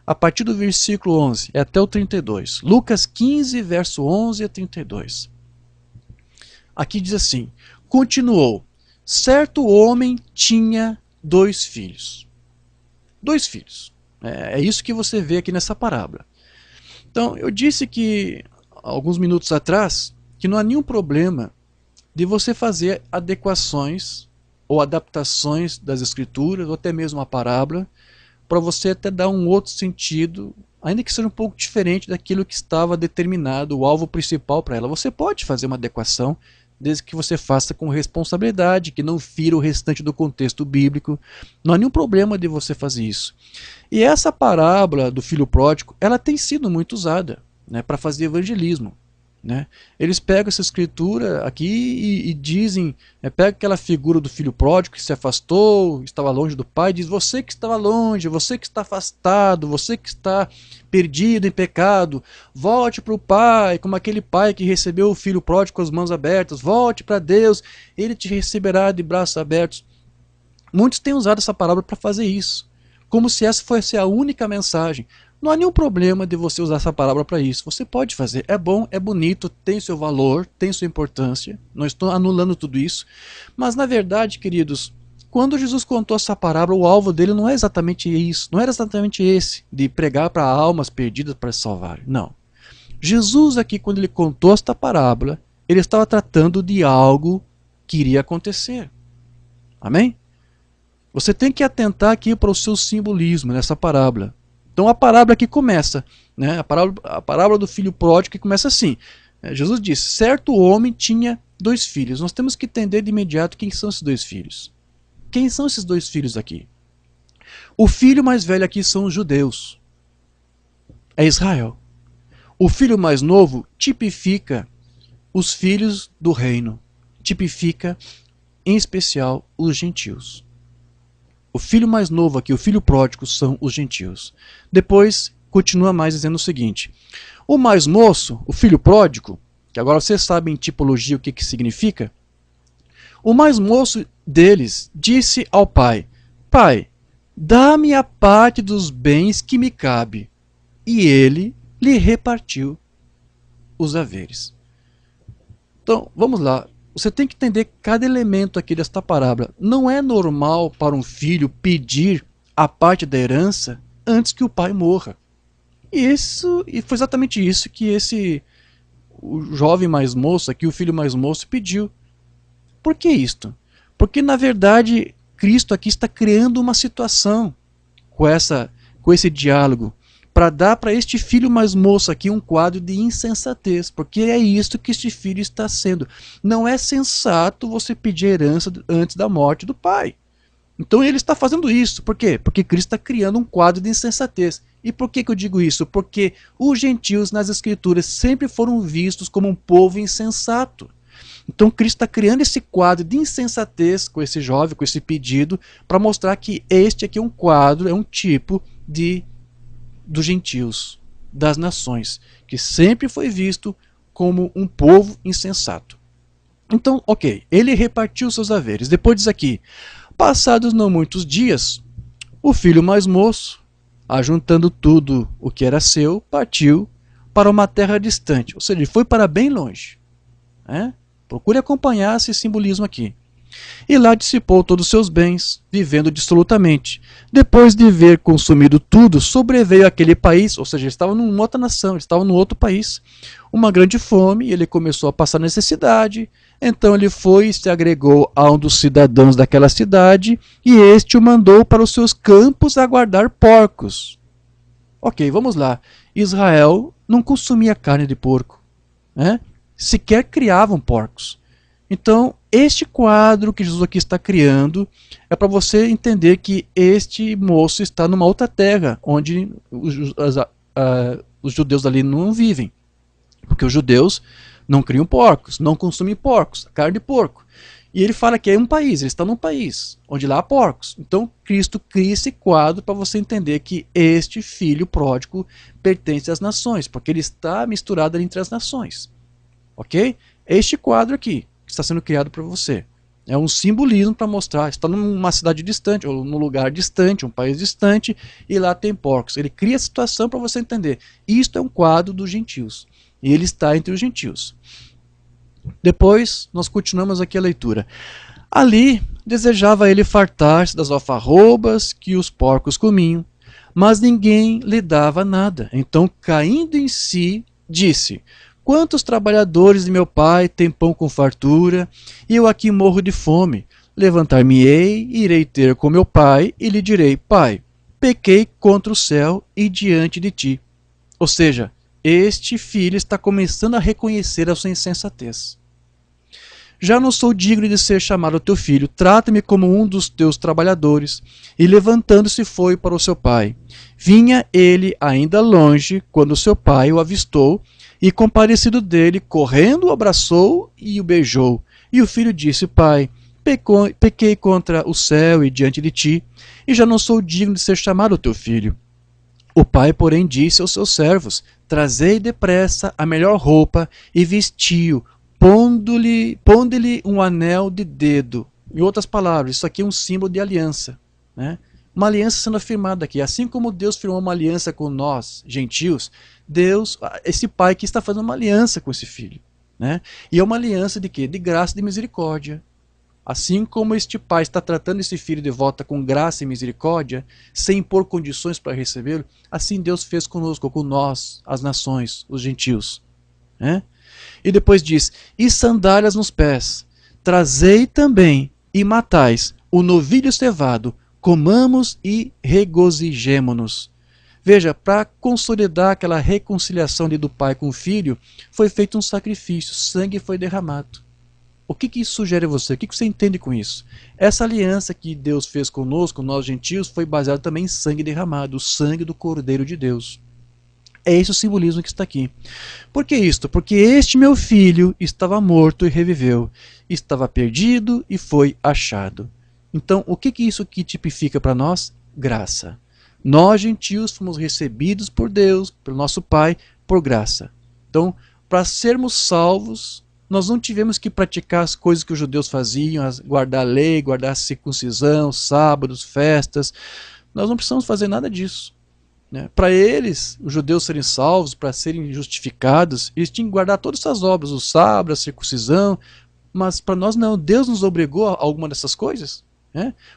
a partir do versículo 11 até o 32. Lucas 15, verso 11 a 32. Aqui diz assim: continuou, certo homem tinha 2 filhos. 2 filhos. É isso que você vê aqui nessa parábola. Então, eu disse que, alguns minutos atrás, que não há nenhum problema de você fazer adequações ou adaptações das escrituras, ou até mesmo a parábola, para você até dar um outro sentido, ainda que seja um pouco diferente daquilo que estava determinado, o alvo principal para ela. Você pode fazer uma adequação desde que você faça com responsabilidade, que não fira o restante do contexto bíblico. Não há nenhum problema de você fazer isso. E essa parábola do filho pródigo, ela tem sido muito usada, né, para fazer evangelismo. Né? Eles pegam essa escritura aqui e dizem, pega aquela figura do filho pródigo que se afastou, estava longe do pai, diz: você que estava longe, você que está afastado, você que está perdido em pecado, volte para o pai, como aquele pai que recebeu o filho pródigo com as mãos abertas, volte para Deus, ele te receberá de braços abertos. Muitos têm usado essa palavra para fazer isso, como se essa fosse a única mensagem. Não há nenhum problema de você usar essa palavra para isso. Você pode fazer. É bom, é bonito, tem seu valor, tem sua importância. Não estou anulando tudo isso. Mas na verdade, queridos, quando Jesus contou essa parábola, o alvo dele não é exatamente isso. Não era exatamente esse, de pregar para almas perdidas para se salvar. Não. Jesus aqui, quando ele contou esta parábola, ele estava tratando de algo que iria acontecer. Amém? Você tem que atentar aqui para o seu simbolismo nessa parábola. Então a parábola aqui começa, né? A parábola do filho pródigo que começa assim. Jesus disse: certo homem tinha 2 filhos. Nós temos que entender de imediato quem são esses 2 filhos. Quem são esses 2 filhos aqui? O filho mais velho aqui são os judeus. É Israel. O filho mais novo tipifica os filhos do reino. Tipifica, em especial, os gentios. O filho mais novo aqui, o filho pródigo, são os gentios. Depois, continua mais dizendo o seguinte: o mais moço, o filho pródigo, que agora vocês sabem em tipologia o que significa, o mais moço deles disse ao pai: pai, dá-me a parte dos bens que me cabe. E ele lhe repartiu os haveres. Então, vamos lá. Você tem que entender cada elemento aqui desta parábola. Não é normal para um filho pedir a parte da herança antes que o pai morra. E foi exatamente isso que o jovem mais moço aqui, o filho mais moço, pediu. Por que isto? Porque na verdade Cristo aqui está criando uma situação com esse diálogo, para dar para este filho mais moço aqui um quadro de insensatez, porque é isto que este filho está sendo. Não é sensato você pedir herança antes da morte do pai. Então ele está fazendo isso. Por quê? Porque Cristo está criando um quadro de insensatez. E por que eu digo isso? Porque os gentios nas escrituras sempre foram vistos como um povo insensato. Então Cristo está criando esse quadro de insensatez com esse jovem, com esse pedido, para mostrar que este aqui é um quadro, é um tipo dos gentios, das nações, que sempre foi visto como um povo insensato. Então, ok, ele repartiu seus haveres. Depois diz aqui: passados não muitos dias, o filho mais moço, ajuntando tudo o que era seu, partiu para uma terra distante. Ou seja, ele foi para bem longe. Procure acompanhar esse simbolismo aqui. E lá dissipou todos os seus bens, vivendo dissolutamente. Depois de ver consumido tudo, sobreveio àquele país, ou seja, ele estava numa outra nação, ele estava num outro país, uma grande fome, e ele começou a passar necessidade. Então ele foi e se agregou a um dos cidadãos daquela cidade, e este o mandou para os seus campos a guardar porcos. Ok, vamos lá. Israel não consumia carne de porco, sequer criavam porcos. Então, este quadro que Jesus aqui está criando é para você entender que este moço está numa outra terra, onde os judeus ali não vivem. Porque os judeus não criam porcos, não consomem porcos, carne de porco. E ele fala que é um país, ele está num país onde lá há porcos. Então, Cristo cria esse quadro para você entender que este filho pródigo pertence às nações, porque ele está misturado ali entre as nações. Ok? Este quadro aqui está sendo criado para você. É um simbolismo para mostrar, está numa cidade distante, ou num lugar distante, um país distante, e lá tem porcos. Ele cria a situação para você entender. Isto é um quadro dos gentios. E ele está entre os gentios. Depois, nós continuamos aqui a leitura. Ali, desejava ele fartar-se das alfarrobas que os porcos comiam, mas ninguém lhe dava nada. Então, caindo em si, disse: quantos trabalhadores de meu pai têm pão com fartura, e eu aqui morro de fome? Levantar-me-ei, irei ter com meu pai, e lhe direi: pai, pequei contra o céu e diante de ti. Ou seja, este filho está começando a reconhecer a sua insensatez. já não sou digno de ser chamado teu filho, trata-me como um dos teus trabalhadores. E levantando-se foi para o seu pai. Vinha ele ainda longe, quando seu pai o avistou, e compadecido dele, correndo o abraçou e o beijou. E o filho disse, pai, pequei contra o céu e diante de ti, e já não sou digno de ser chamado teu filho. O pai, porém, disse aos seus servos, trazei depressa a melhor roupa e vestiu, pondo-lhe um anel de dedo. Em outras palavras, isso aqui é um símbolo de aliança, né? Uma aliança sendo afirmada aqui. Assim como Deus firmou uma aliança com nós, gentios, Deus, esse pai aqui está fazendo uma aliança com esse filho, né? E é uma aliança de quê? De graça e de misericórdia. Assim como este pai está tratando esse filho de volta com graça e misericórdia, sem impor condições para recebê-lo, assim Deus fez conosco, com nós, as nações, os gentios, né? E depois diz, e sandálias nos pés, trazei também e matais o novilho cevado, comamos e regozijemo-nos. Veja, para consolidar aquela reconciliação do pai com o filho, foi feito um sacrifício, sangue foi derramado. O que isso sugere a você? O que você entende com isso? Essa aliança que Deus fez conosco, nós gentios, foi baseada também em sangue derramado, o sangue do Cordeiro de Deus. É esse o simbolismo que está aqui. Por que isto? Porque este meu filho estava morto e reviveu, estava perdido e foi achado. Então, o que isso aqui tipifica para nós? Graça. Nós, gentios, fomos recebidos por Deus, pelo nosso Pai, por graça. Então, para sermos salvos, nós não tivemos que praticar as coisas que os judeus faziam, guardar a lei, guardar a circuncisão, sábados, festas. Nós não precisamos fazer nada disso, né? Para eles, os judeus serem salvos, para serem justificados, eles tinham que guardar todas essas obras, o sábado, a circuncisão, mas para nós não. Deus nos obrigou a alguma dessas coisas?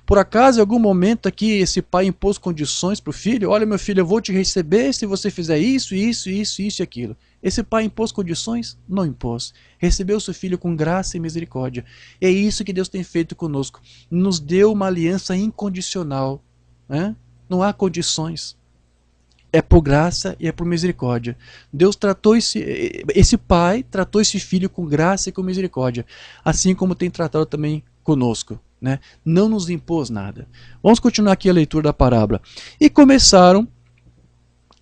Por acaso, em algum momento aqui, esse pai impôs condições para o filho? Olha, meu filho, eu vou te receber se você fizer isso, isso, isso, isso e aquilo. Esse pai impôs condições? Não impôs. Recebeu seu filho com graça e misericórdia. É isso que Deus tem feito conosco. Nos deu uma aliança incondicional. Não há condições. É por graça e é por misericórdia. Deus tratou esse pai, tratou esse filho com graça e com misericórdia. Assim como tem tratado também conosco. Não nos impôs nada. Vamos continuar aqui a leitura da parábola. E começaram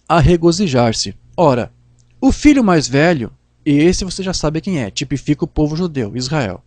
a regozijar-se. Ora, o filho mais velho, e esse você já sabe quem é, tipifica o povo judeu, Israel.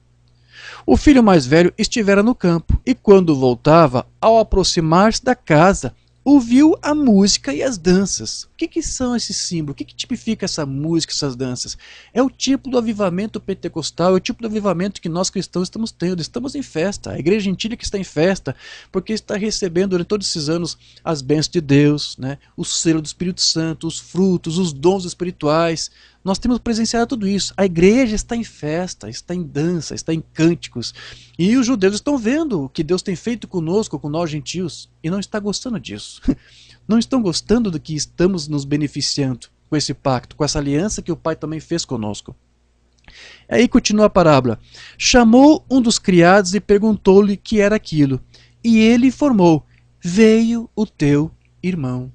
O filho mais velho estivera no campo, e quando voltava, ao aproximar-se da casa, ouviu a música e as danças. O que são esses símbolos? O que tipifica essa música, essas danças? É o tipo do avivamento pentecostal, é o tipo do avivamento que nós cristãos estamos tendo. Estamos em festa. A igreja gentílica está em festa, porque está recebendo durante todos esses anos as bênçãos de Deus, o selo do Espírito Santo, os frutos, os dons espirituais. Nós temos presenciado tudo isso. A igreja está em festa, está em dança, está em cânticos. E os judeus estão vendo o que Deus tem feito conosco, com nós gentios, e não está gostando disso. Não estão gostando do que estamos nos beneficiando com esse pacto, com essa aliança que o Pai também fez conosco. Aí continua a parábola. Chamou um dos criados e perguntou-lhe que era aquilo. E ele informou, veio o teu irmão.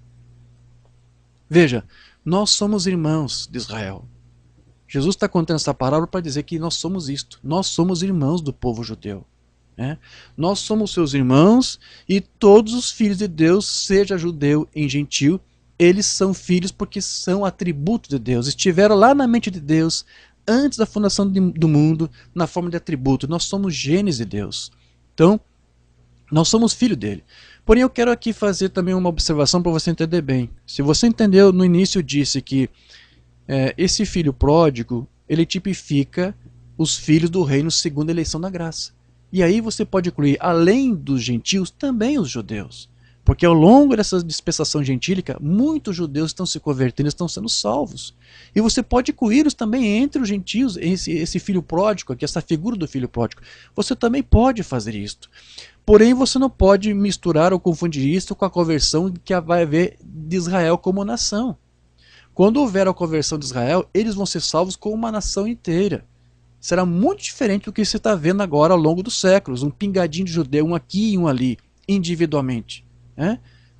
Veja, nós somos irmãos de Israel. Jesus está contando essa parábola para dizer que nós somos isto. Nós somos irmãos do povo judeu. Nós somos seus irmãos e todos os filhos de Deus, seja judeu em gentil, eles são filhos porque são atributos de Deus. Estiveram lá na mente de Deus antes da fundação do mundo, na forma de atributo. Nós somos genes de Deus. Então, nós somos filhos dele. Porém, eu quero aqui fazer também uma observação para você entender bem. Se você entendeu, no início eu disse que esse filho pródigo, ele tipifica os filhos do reino segundo a eleição da graça. E aí você pode incluir, além dos gentios, também os judeus. Porque ao longo dessa dispensação gentílica, muitos judeus estão se convertendo, estão sendo salvos. E você pode incluí-los também entre os gentios, esse filho pródigo aqui, essa figura do filho pródigo. Você também pode fazer isto. Porém, você não pode misturar ou confundir isso com a conversão que vai haver de Israel como nação. Quando houver a conversão de Israel, eles vão ser salvos como uma nação inteira. Será muito diferente do que você está vendo agora ao longo dos séculos. Um pingadinho de judeu, um aqui e um ali, individualmente.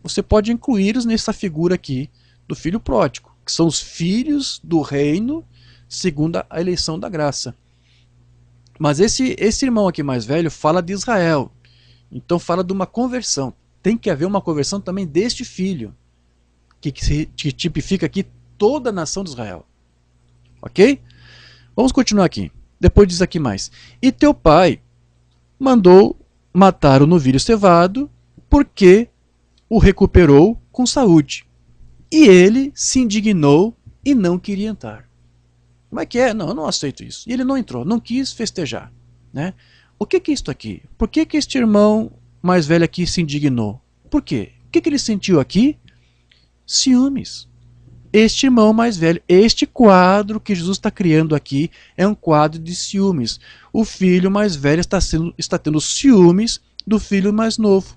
Você pode incluí-los nessa figura aqui do filho pródigo, que são os filhos do reino segundo a eleição da graça. Mas esse irmão aqui mais velho fala de Israel. Então fala de uma conversão. Tem que haver uma conversão também deste filho, que tipifica aqui toda a nação de Israel. Ok? Vamos continuar aqui. Depois diz aqui mais. E teu pai mandou matar o novilho cevado, porque o recuperou com saúde. E ele se indignou e não queria entrar. Como é que é? Não, eu não aceito isso. E ele não entrou, não quis festejar. Né? O que é isto aqui? Por que este irmão mais velho aqui se indignou? Por quê? O que ele sentiu aqui? Ciúmes. Este irmão mais velho, este quadro que Jesus está criando aqui é um quadro de ciúmes. O filho mais velho está tendo ciúmes do filho mais novo.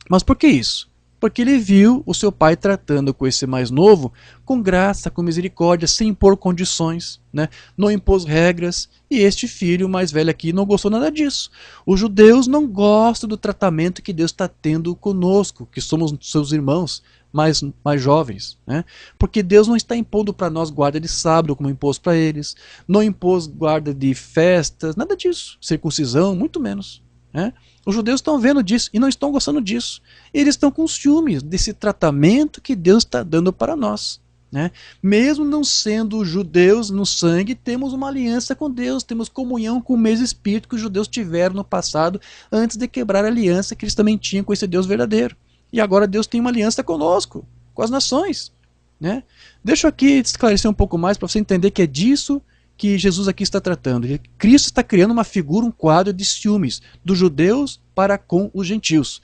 Mas por que isso? Porque ele viu o seu pai tratando com esse mais novo com graça, com misericórdia, sem impor condições, né? Não impôs regras, e este filho mais velho aqui não gostou nada disso. Os judeus não gostam do tratamento que Deus está tendo conosco, que somos seus irmãos mais jovens, né? Porque Deus não está impondo para nós guarda de sábado como impôs para eles, não impôs guarda de festas, nada disso, circuncisão, muito menos, né? Os judeus estão vendo disso e não estão gostando disso. Eles estão com ciúmes desse tratamento que Deus está dando para nós, né? Mesmo não sendo judeus no sangue, temos uma aliança com Deus, temos comunhão com o mesmo Espírito que os judeus tiveram no passado, antes de quebrar a aliança que eles também tinham com esse Deus verdadeiro. E agora Deus tem uma aliança conosco, com as nações, né? Deixa eu aqui esclarecer um pouco mais para você entender que é disso que Jesus aqui está tratando. Cristo está criando uma figura, um quadro de ciúmes dos judeus para com os gentios.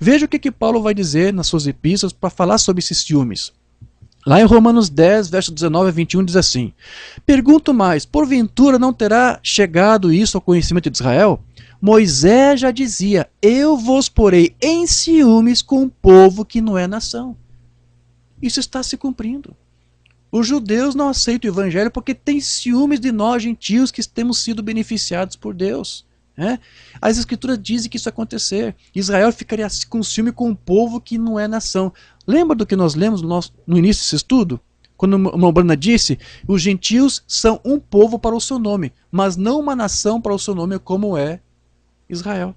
Veja o que Paulo vai dizer nas suas epístolas para falar sobre esses ciúmes. Lá em Romanos 10, verso 19 a 21, diz assim: Pergunto mais, porventura não terá chegado isso ao conhecimento de Israel? Moisés já dizia, eu vos porei em ciúmes com um povo que não é nação. Isso está se cumprindo. Os judeus não aceitam o evangelho porque têm ciúmes de nós, gentios, que temos sido beneficiados por Deus. Né? As escrituras dizem que isso ia acontecer. Israel ficaria com ciúme com um povo que não é nação. Lembra do que nós lemos no início desse estudo? Quando o irmão Brana disse, os gentios são um povo para o seu nome, mas não uma nação para o seu nome como é Israel.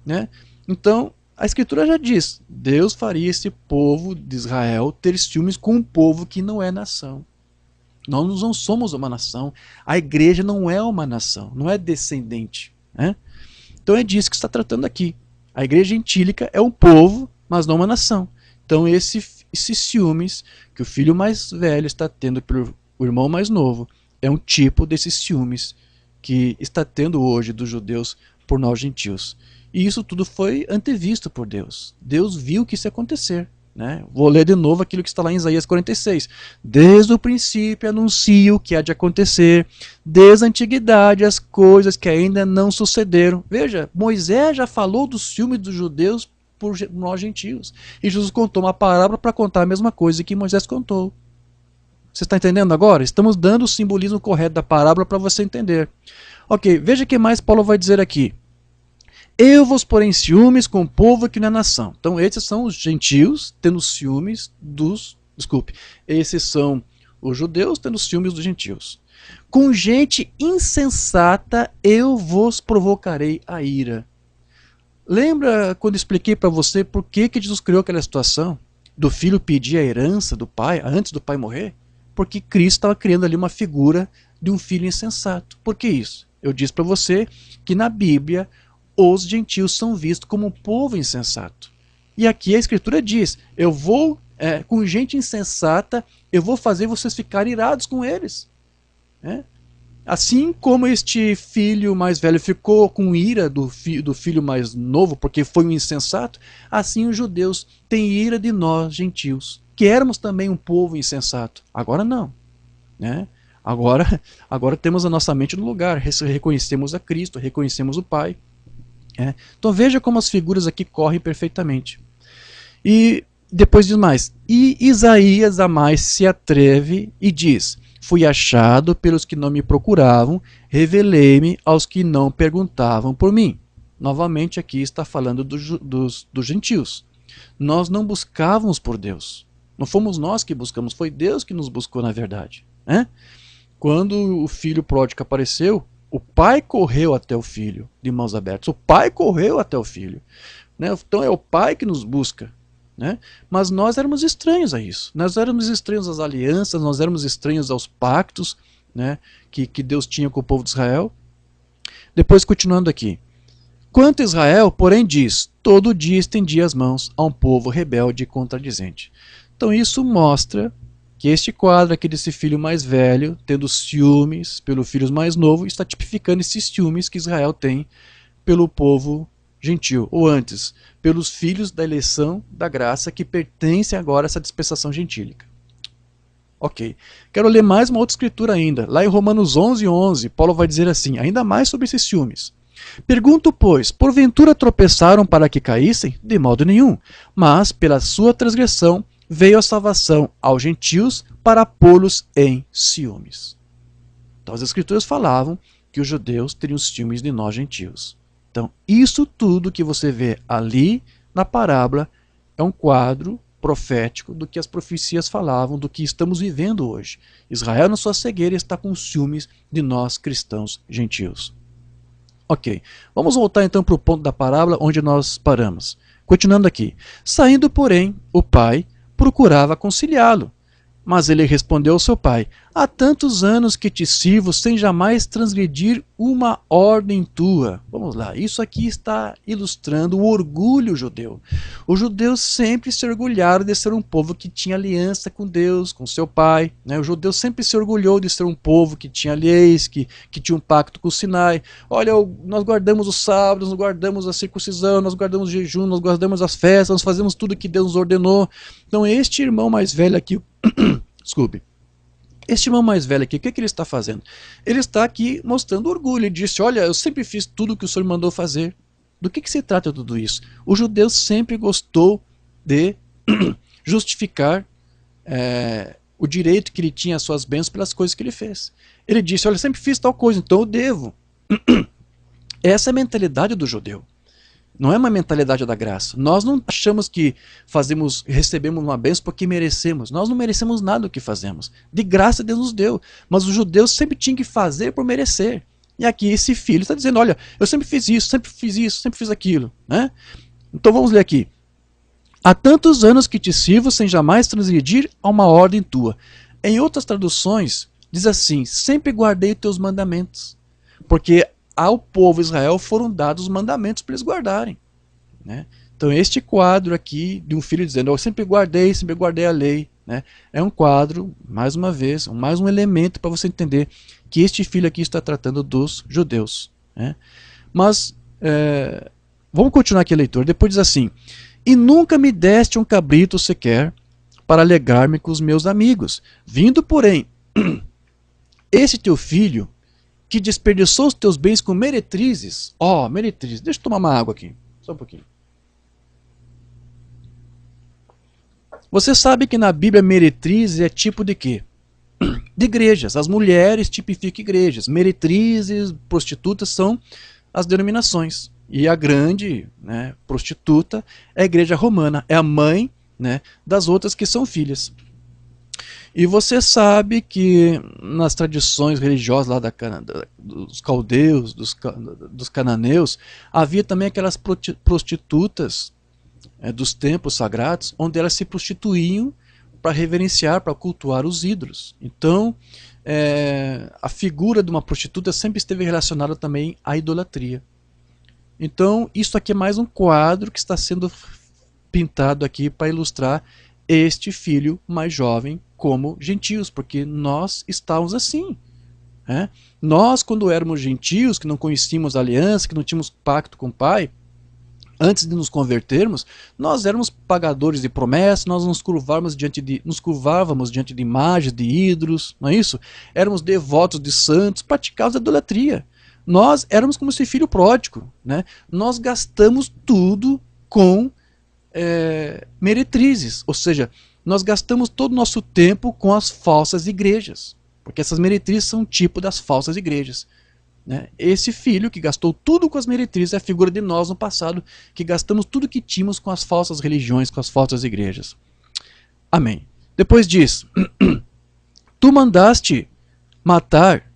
Né? Então, a escritura já diz, Deus faria esse povo de Israel ter ciúmes com um povo que não é nação. Nós não somos uma nação, a igreja não é uma nação, não é descendente. Né? Então é disso que está tratando aqui. A igreja gentílica é um povo, mas não uma nação. Então esses ciúmes que o filho mais velho está tendo pelo irmão mais novo é um tipo desses ciúmes que está tendo hoje dos judeus por nós gentios. E isso tudo foi antevisto por Deus. Deus viu que isso ia acontecer. Né? Vou ler de novo aquilo que está lá em Isaías 46. Desde o princípio anuncio o que há de acontecer, desde a antiguidade as coisas que ainda não sucederam. Veja, Moisés já falou dos ciúmes dos judeus por nós gentios. E Jesus contou uma parábola para contar a mesma coisa que Moisés contou. Você está entendendo agora? Estamos dando o simbolismo correto da parábola para você entender. Ok, veja o que mais Paulo vai dizer aqui. Eu vos porei em ciúmes com o povo que não é nação. Então esses são os gentios tendo ciúmes dos... Desculpe, esses são os judeus tendo ciúmes dos gentios. Com gente insensata eu vos provocarei a ira. Lembra quando expliquei para você por que Jesus criou aquela situação? Do filho pedir a herança do pai antes do pai morrer? Porque Cristo estava criando ali uma figura de um filho insensato. Por que isso? Eu disse para você que na Bíblia os gentios são vistos como um povo insensato. E aqui a escritura diz, eu vou, com gente insensata, eu vou fazer vocês ficarem irados com eles. Assim como este filho mais velho ficou com ira do filho mais novo, porque foi um insensato, assim os judeus têm ira de nós, gentios, que éramos também um povo insensato. Agora não. Né? Agora temos a nossa mente no lugar, reconhecemos a Cristo, reconhecemos o Pai. Então veja como as figuras aqui correm perfeitamente. E depois diz mais, e Isaías a mais se atreve e diz, fui achado pelos que não me procuravam, revelei-me aos que não perguntavam por mim. Novamente aqui está falando dos gentios. Nós não buscávamos por Deus. Não fomos nós que buscamos, foi Deus que nos buscou na verdade. Quando o filho pródigo apareceu, O pai correu até o filho, de mãos abertas. O pai correu até o filho. Né? Então é o pai que nos busca. Né? Mas nós éramos estranhos a isso. Nós éramos estranhos às alianças, nós éramos estranhos aos pactos, né, que Deus tinha com o povo de Israel. Depois, continuando aqui. Quanto a Israel, porém, diz: todo dia estendia as mãos a um povo rebelde e contradizente. Então isso mostra que este quadro aqui desse filho mais velho, tendo ciúmes pelo filho mais novo, está tipificando esses ciúmes que Israel tem pelo povo gentil, ou antes, pelos filhos da eleição da graça que pertencem agora a essa dispensação gentílica. Ok. Quero ler mais uma outra escritura ainda. Lá em Romanos 11:11, Paulo vai dizer assim, ainda mais sobre esses ciúmes. Pergunto, pois, porventura tropeçaram para que caíssem? De modo nenhum. Mas, pela sua transgressão, veio a salvação aos gentios para pô-los em ciúmes. Então as escrituras falavam que os judeus teriam ciúmes de nós gentios. Então, isso tudo que você vê ali na parábola é um quadro profético do que as profecias falavam, do que estamos vivendo hoje. Israel, na sua cegueira, está com ciúmes de nós cristãos gentios. Ok, vamos voltar então para o ponto da parábola onde nós paramos. Continuando aqui. Saindo, porém, o pai procurava conciliá-lo. Mas ele respondeu ao seu pai: há tantos anos que te sirvo sem jamais transgredir uma ordem tua. Vamos lá, isso aqui está ilustrando o orgulho judeu. Os judeus sempre se orgulharam de ser um povo que tinha aliança com Deus, com seu pai. Né? O judeu sempre se orgulhou de ser um povo que tinha leis, que tinha um pacto com o Sinai. Olha, nós guardamos os sábados, nós guardamos a circuncisão, nós guardamos o jejum, nós guardamos as festas, nós fazemos tudo que Deus nos ordenou. Então este irmão mais velho aqui, desculpe, este irmão mais velho aqui, o que ele está fazendo? Ele está aqui mostrando orgulho. Ele disse: olha, eu sempre fiz tudo o que o Senhor mandou fazer. Do que se trata tudo isso? O judeu sempre gostou de justificar o direito que ele tinha às suas bênçãos pelas coisas que ele fez. Ele disse: olha, eu sempre fiz tal coisa, então eu devo. Essa é a mentalidade do judeu. Não é uma mentalidade da graça. Nós não achamos que recebemos uma bênção porque merecemos. Nós não merecemos nada do que fazemos. De graça Deus nos deu. Mas os judeus sempre tinham que fazer por merecer. E aqui esse filho está dizendo: olha, eu sempre fiz isso, sempre fiz aquilo. Né? Então vamos ler aqui. Há tantos anos que te sirvo sem jamais transgredir a uma ordem tua. Em outras traduções diz assim: sempre guardei teus mandamentos. Porque ao povo Israel foram dados os mandamentos para eles guardarem. Né? Então este quadro aqui de um filho dizendo: eu sempre guardei a lei. Né? É um quadro, mais uma vez, mais um elemento para você entender que este filho aqui está tratando dos judeus. Né? Mas, vamos continuar aqui a leitura. Depois diz assim: e nunca me deste um cabrito sequer para alegar-me com os meus amigos. Vindo, porém, esse teu filho, que desperdiçou os teus bens com meretrizes. Ó, meretrizes. Deixa eu tomar uma água aqui. Só um pouquinho. Você sabe que na Bíblia meretrizes é tipo de quê? De igrejas. As mulheres tipificam igrejas. Meretrizes, prostitutas são as denominações. E a grande, né, prostituta é a igreja romana. É a mãe, né, das outras que são filhas. E você sabe que nas tradições religiosas lá dos caldeus, dos cananeus, havia também aquelas prostitutas dos templos sagrados, onde elas se prostituíam para reverenciar, para cultuar os ídolos. Então, a figura de uma prostituta sempre esteve relacionada também à idolatria. Então, isso aqui é mais um quadro que está sendo pintado aqui para ilustrar este filho mais jovem como gentios, porque nós estávamos assim. Né? Nós, quando éramos gentios, que não conhecíamos a aliança, que não tínhamos pacto com o Pai, antes de nos convertermos, nós éramos pagadores de promessas, nós nos curvávamos diante de imagens, de ídolos, não é isso? Éramos devotos de santos, praticávamos a idolatria. Nós éramos como esse filho pródigo. Né? Nós gastamos tudo com meretrizes, ou seja, nós gastamos todo o nosso tempo com as falsas igrejas, porque essas meretrizes são um tipo das falsas igrejas. Né? Esse filho que gastou tudo com as meretrizes é a figura de nós no passado, que gastamos tudo que tínhamos com as falsas religiões, com as falsas igrejas. Amém. Depois diz: tu mandaste matar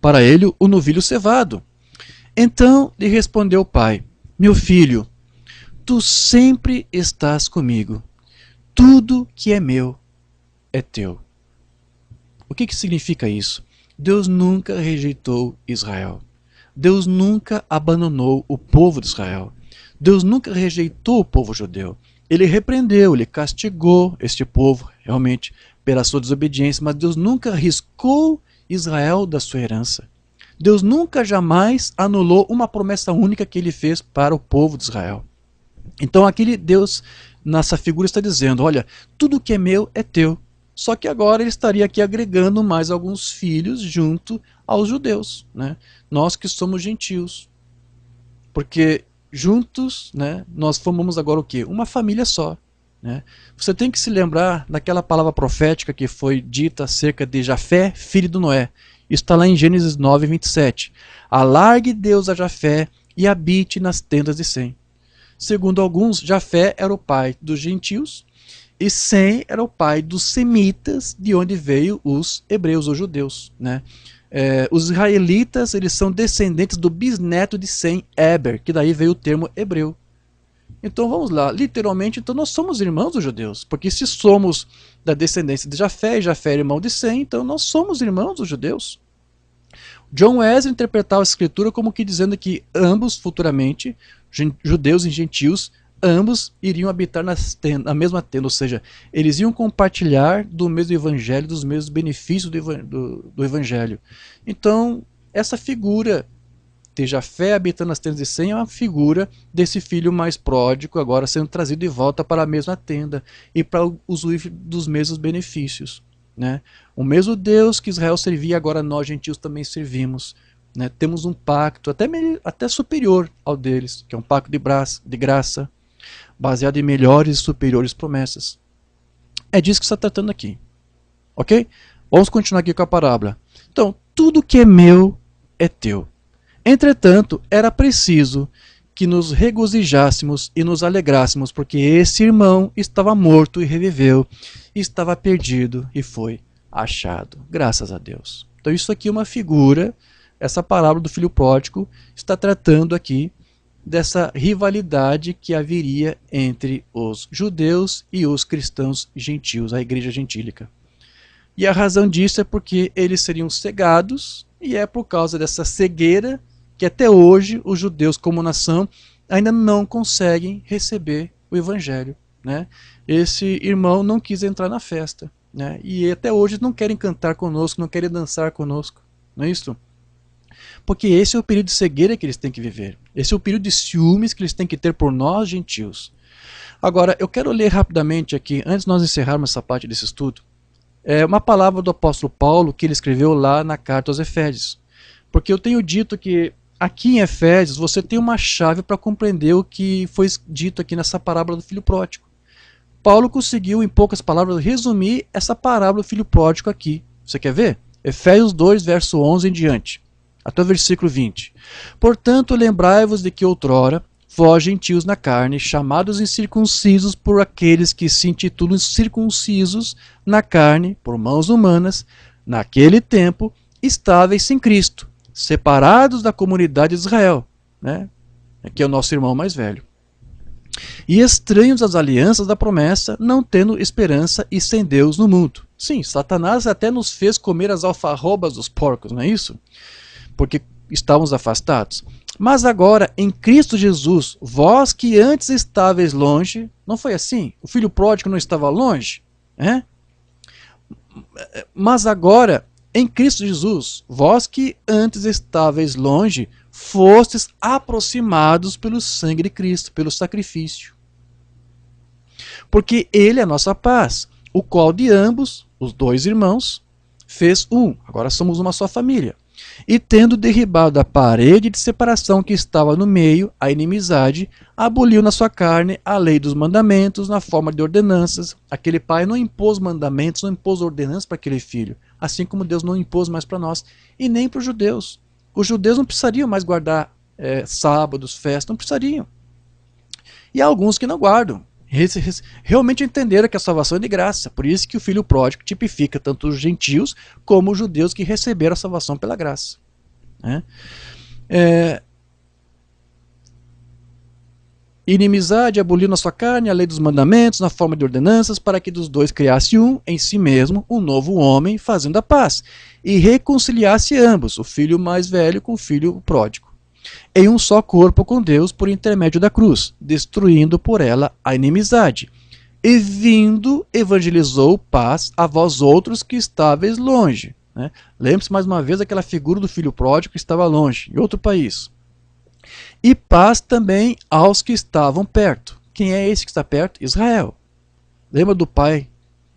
para ele o novilho cevado. Então lhe respondeu o pai: meu filho, tu sempre estás comigo. Tudo que é meu é teu. O que significa isso? Deus nunca rejeitou Israel. Deus nunca abandonou o povo de Israel. Deus nunca rejeitou o povo judeu. Ele repreendeu, ele castigou este povo, realmente, pela sua desobediência, mas Deus nunca riscou Israel da sua herança. Deus nunca jamais anulou uma promessa única que ele fez para o povo de Israel. Então aquele Deus, nessa figura, está dizendo, olha, tudo que é meu é teu. Só que agora ele estaria aqui agregando mais alguns filhos junto aos judeus, né? Nós que somos gentios. Porque juntos, né, nós formamos agora o quê? Uma família só. Né? Você tem que se lembrar daquela palavra profética que foi dita acerca de Jafé, filho de Noé. Isso está lá em Gênesis 9, 27. Alargue Deus a Jafé e habite nas tendas de Sem. Segundo alguns, Jafé era o pai dos gentios e Sem era o pai dos semitas, de onde veio os hebreus, os judeus. Né? Os israelitas, eles são descendentes do bisneto de Sem, Eber, que daí veio o termo hebreu. Então vamos lá, literalmente, então nós somos irmãos dos judeus, porque se somos da descendência de Jafé, e Jafé é irmão de Sem, então nós somos irmãos dos judeus. John Wesley interpretava a escritura como que dizendo que ambos, futuramente, judeus e gentios, ambos iriam habitar na mesma tenda, ou seja, eles iam compartilhar do mesmo evangelho, dos mesmos benefícios do evangelho. Então, essa figura de Jafé habitando nas tendas de Sem é uma figura desse filho mais pródigo, agora sendo trazido de volta para a mesma tenda e para usufruir dos mesmos benefícios. Né? O mesmo Deus que Israel servia, agora nós gentios também servimos. Né? Temos um pacto até superior ao deles, que é um pacto de graça, baseado em melhores e superiores promessas. É disso que está tratando aqui. Ok? Vamos continuar aqui com a parábola. Então, tudo que é meu é teu. Entretanto, era preciso que nos regozijássemos e nos alegrássemos, porque esse irmão estava morto e reviveu, estava perdido e foi achado. Graças a Deus. Então isso aqui é uma figura, essa parábola do filho pródigo está tratando aqui dessa rivalidade que haveria entre os judeus e os cristãos gentios, a igreja gentílica. E a razão disso é porque eles seriam cegados, e é por causa dessa cegueira que até hoje os judeus como nação ainda não conseguem receber o evangelho. Né? Esse irmão não quis entrar na festa. Né? E até hoje não querem cantar conosco, não querem dançar conosco. Não é isso? Porque esse é o período de cegueira que eles têm que viver. Esse é o período de ciúmes que eles têm que ter por nós gentios. Agora, eu quero ler rapidamente aqui, antes de nós encerrarmos essa parte desse estudo, uma palavra do apóstolo Paulo que ele escreveu lá na carta aos Efésios. Porque eu tenho dito que aqui em Efésios você tem uma chave para compreender o que foi dito aqui nessa parábola do filho pródigo. Paulo conseguiu, em poucas palavras, resumir essa parábola do filho pródigo aqui. Você quer ver? Efésios 2, verso 11 em diante, até o versículo 20. Portanto, lembrai-vos de que outrora, vós gentios na carne, chamados incircuncisos por aqueles que se intitulam circuncisos na carne, por mãos humanas, naquele tempo, estáveis sem Cristo, separados da comunidade de Israel, né? Que é o nosso irmão mais velho, e estranhos às alianças da promessa, não tendo esperança e sem Deus no mundo. Sim, Satanás até nos fez comer as alfarrobas dos porcos, não é isso? Porque estávamos afastados. Mas agora, em Cristo Jesus, vós que antes estáveis longe, não foi assim? O filho pródigo não estava longe? Mas agora, em Cristo Jesus, vós que antes estáveis longe, fostes aproximados pelo sangue de Cristo, pelo sacrifício. Porque ele é a nossa paz, o qual de ambos, os dois irmãos, fez um. Agora somos uma só família. E tendo derribado a parede de separação que estava no meio, a inimizade, aboliu na sua carne a lei dos mandamentos na forma de ordenanças. Aquele pai não impôs mandamentos, não impôs ordenanças para aquele filho, assim como Deus não impôs mais para nós, e nem para os judeus. Os judeus não precisariam mais guardar sábados, festas, não precisariam. E há alguns que não guardam. Realmente entenderam que a salvação é de graça. Por isso que o filho pródigo tipifica tanto os gentios como os judeus que receberam a salvação pela graça. né? Inimizade, aboliu na sua carne a lei dos mandamentos na forma de ordenanças, para que dos dois criasse um, em si mesmo, um novo homem, fazendo a paz, e reconciliasse ambos, o filho mais velho com o filho pródigo, em um só corpo com Deus por intermédio da cruz, destruindo por ela a inimizade. E vindo, evangelizou paz a vós outros que estáveis longe. Né? Lembre-se mais uma vez daquela figura do filho pródigo que estava longe, em outro país. E paz também aos que estavam perto. Quem é esse que está perto? Israel. Lembra do pai?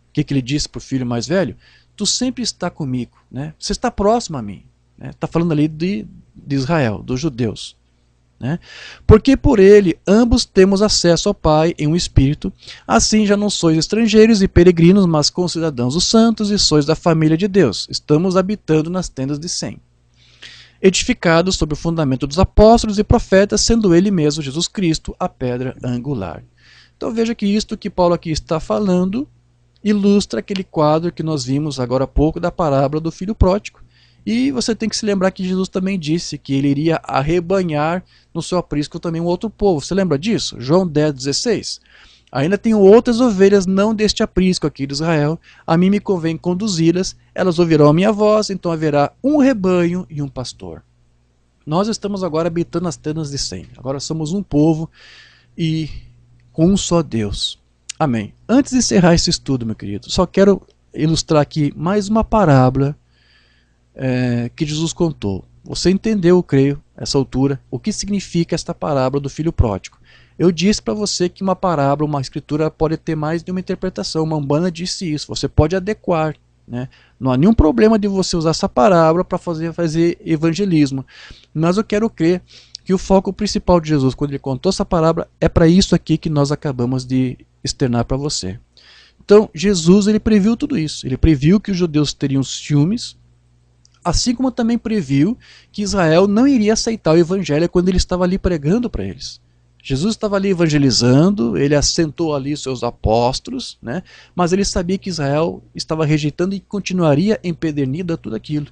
O que ele disse para o filho mais velho? Tu sempre está comigo, né? Você está próximo a mim. Está falando ali de Israel, dos judeus. Né? Porque por ele ambos temos acesso ao Pai em um Espírito, assim já não sois estrangeiros e peregrinos, mas concidadãos dos santos e sois da família de Deus. Estamos habitando nas tendas de Sem, edificados sobre o fundamento dos apóstolos e profetas, sendo ele mesmo, Jesus Cristo, a pedra angular. Então veja que isto que Paulo aqui está falando ilustra aquele quadro que nós vimos agora há pouco da parábola do filho pródigo. E você tem que se lembrar que Jesus também disse que ele iria arrebanhar no seu aprisco também um outro povo. Você lembra disso? João 10,16. Ainda tenho outras ovelhas não deste aprisco aqui de Israel. A mim me convém conduzi-las. Elas ouvirão a minha voz, então haverá um rebanho e um pastor. Nós estamos agora habitando as tendas de Sem. Agora somos um povo e com um só Deus. Amém. Antes de encerrar esse estudo, meu querido, só quero ilustrar aqui mais uma parábola que Jesus contou. Você entendeu, eu creio, essa altura, o que significa esta parábola do filho pródigo. Eu disse para você que uma parábola, uma escritura pode ter mais de uma interpretação. Uma Umbanda disse isso, você pode adequar. Né? Não há nenhum problema de você usar essa parábola para fazer evangelismo. Mas eu quero crer que o foco principal de Jesus, quando ele contou essa parábola, é para isso aqui que nós acabamos de externar para você. Então, Jesus ele previu tudo isso. Ele previu que os judeus teriam ciúmes, assim como também previu que Israel não iria aceitar o evangelho quando ele estava ali pregando para eles. Jesus estava ali evangelizando, ele assentou ali seus apóstolos, né? Mas ele sabia que Israel estava rejeitando e continuaria empedernido a tudo aquilo.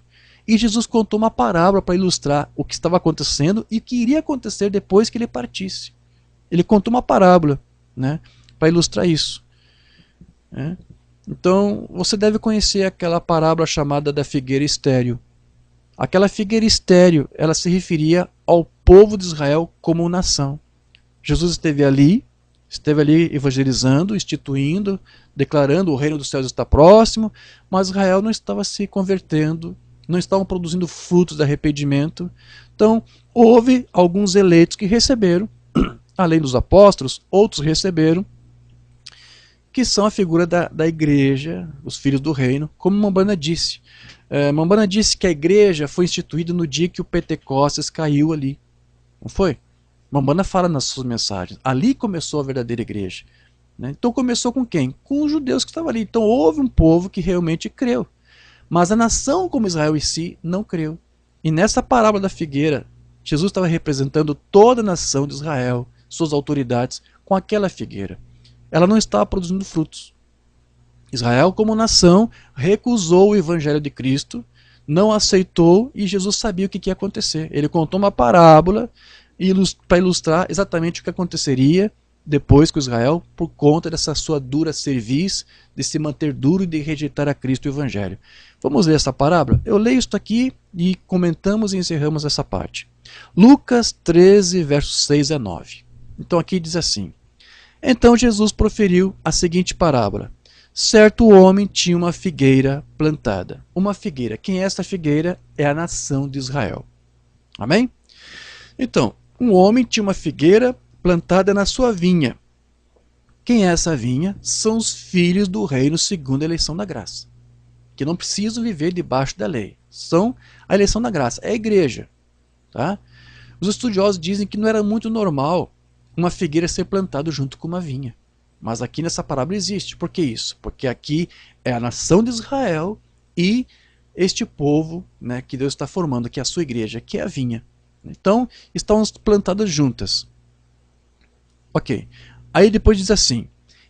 E Jesus contou uma parábola para ilustrar o que estava acontecendo e o que iria acontecer depois que ele partisse. Ele contou uma parábola, né? Para ilustrar isso. Né? Então, você deve conhecer aquela parábola chamada da figueira estéril. Aquela figueira estéril, ela se referia ao povo de Israel como nação. Jesus esteve ali evangelizando, instituindo, declarando o reino dos céus está próximo, mas Israel não estava se convertendo, não estavam produzindo frutos de arrependimento. Então, houve alguns eleitos que receberam, além dos apóstolos, outros receberam, que são a figura da igreja, os filhos do reino, como Umbanda disse. Umbanda disse que a igreja foi instituída no dia que o Pentecostes caiu ali. Não foi? Umbanda fala nas suas mensagens. Ali começou a verdadeira igreja. Né? Então começou com quem? Com os judeus que estavam ali. Então houve um povo que realmente creu. Mas a nação como Israel em si não creu. E nessa parábola da figueira, Jesus estava representando toda a nação de Israel, suas autoridades, com aquela figueira. Ela não estava produzindo frutos. Israel, como nação, recusou o evangelho de Cristo, não aceitou, e Jesus sabia o que ia acontecer. Ele contou uma parábola para ilustrar exatamente o que aconteceria depois com Israel, por conta dessa sua dura cerviz, de se manter duro e de rejeitar a Cristo e o evangelho. Vamos ler essa parábola? Eu leio isto aqui e comentamos e encerramos essa parte. Lucas 13, versos 6 a 9. Então aqui diz assim: Então Jesus proferiu a seguinte parábola. Certo homem tinha uma figueira plantada. Uma figueira. Quem é essa figueira? É a nação de Israel. Amém? Então, um homem tinha uma figueira plantada na sua vinha. Quem é essa vinha? São os filhos do reino segundo a eleição da graça. Que não precisam viver debaixo da lei. São a eleição da graça. É a igreja. Tá? Os estudiosos dizem que não era muito normal uma figueira ser plantada junto com uma vinha. Mas aqui nessa parábola existe. Por que isso? Porque aqui é a nação de Israel e este povo, né, que Deus está formando, que é a sua igreja, que é a vinha. Então, estão plantadas juntas. Ok. Aí depois diz assim: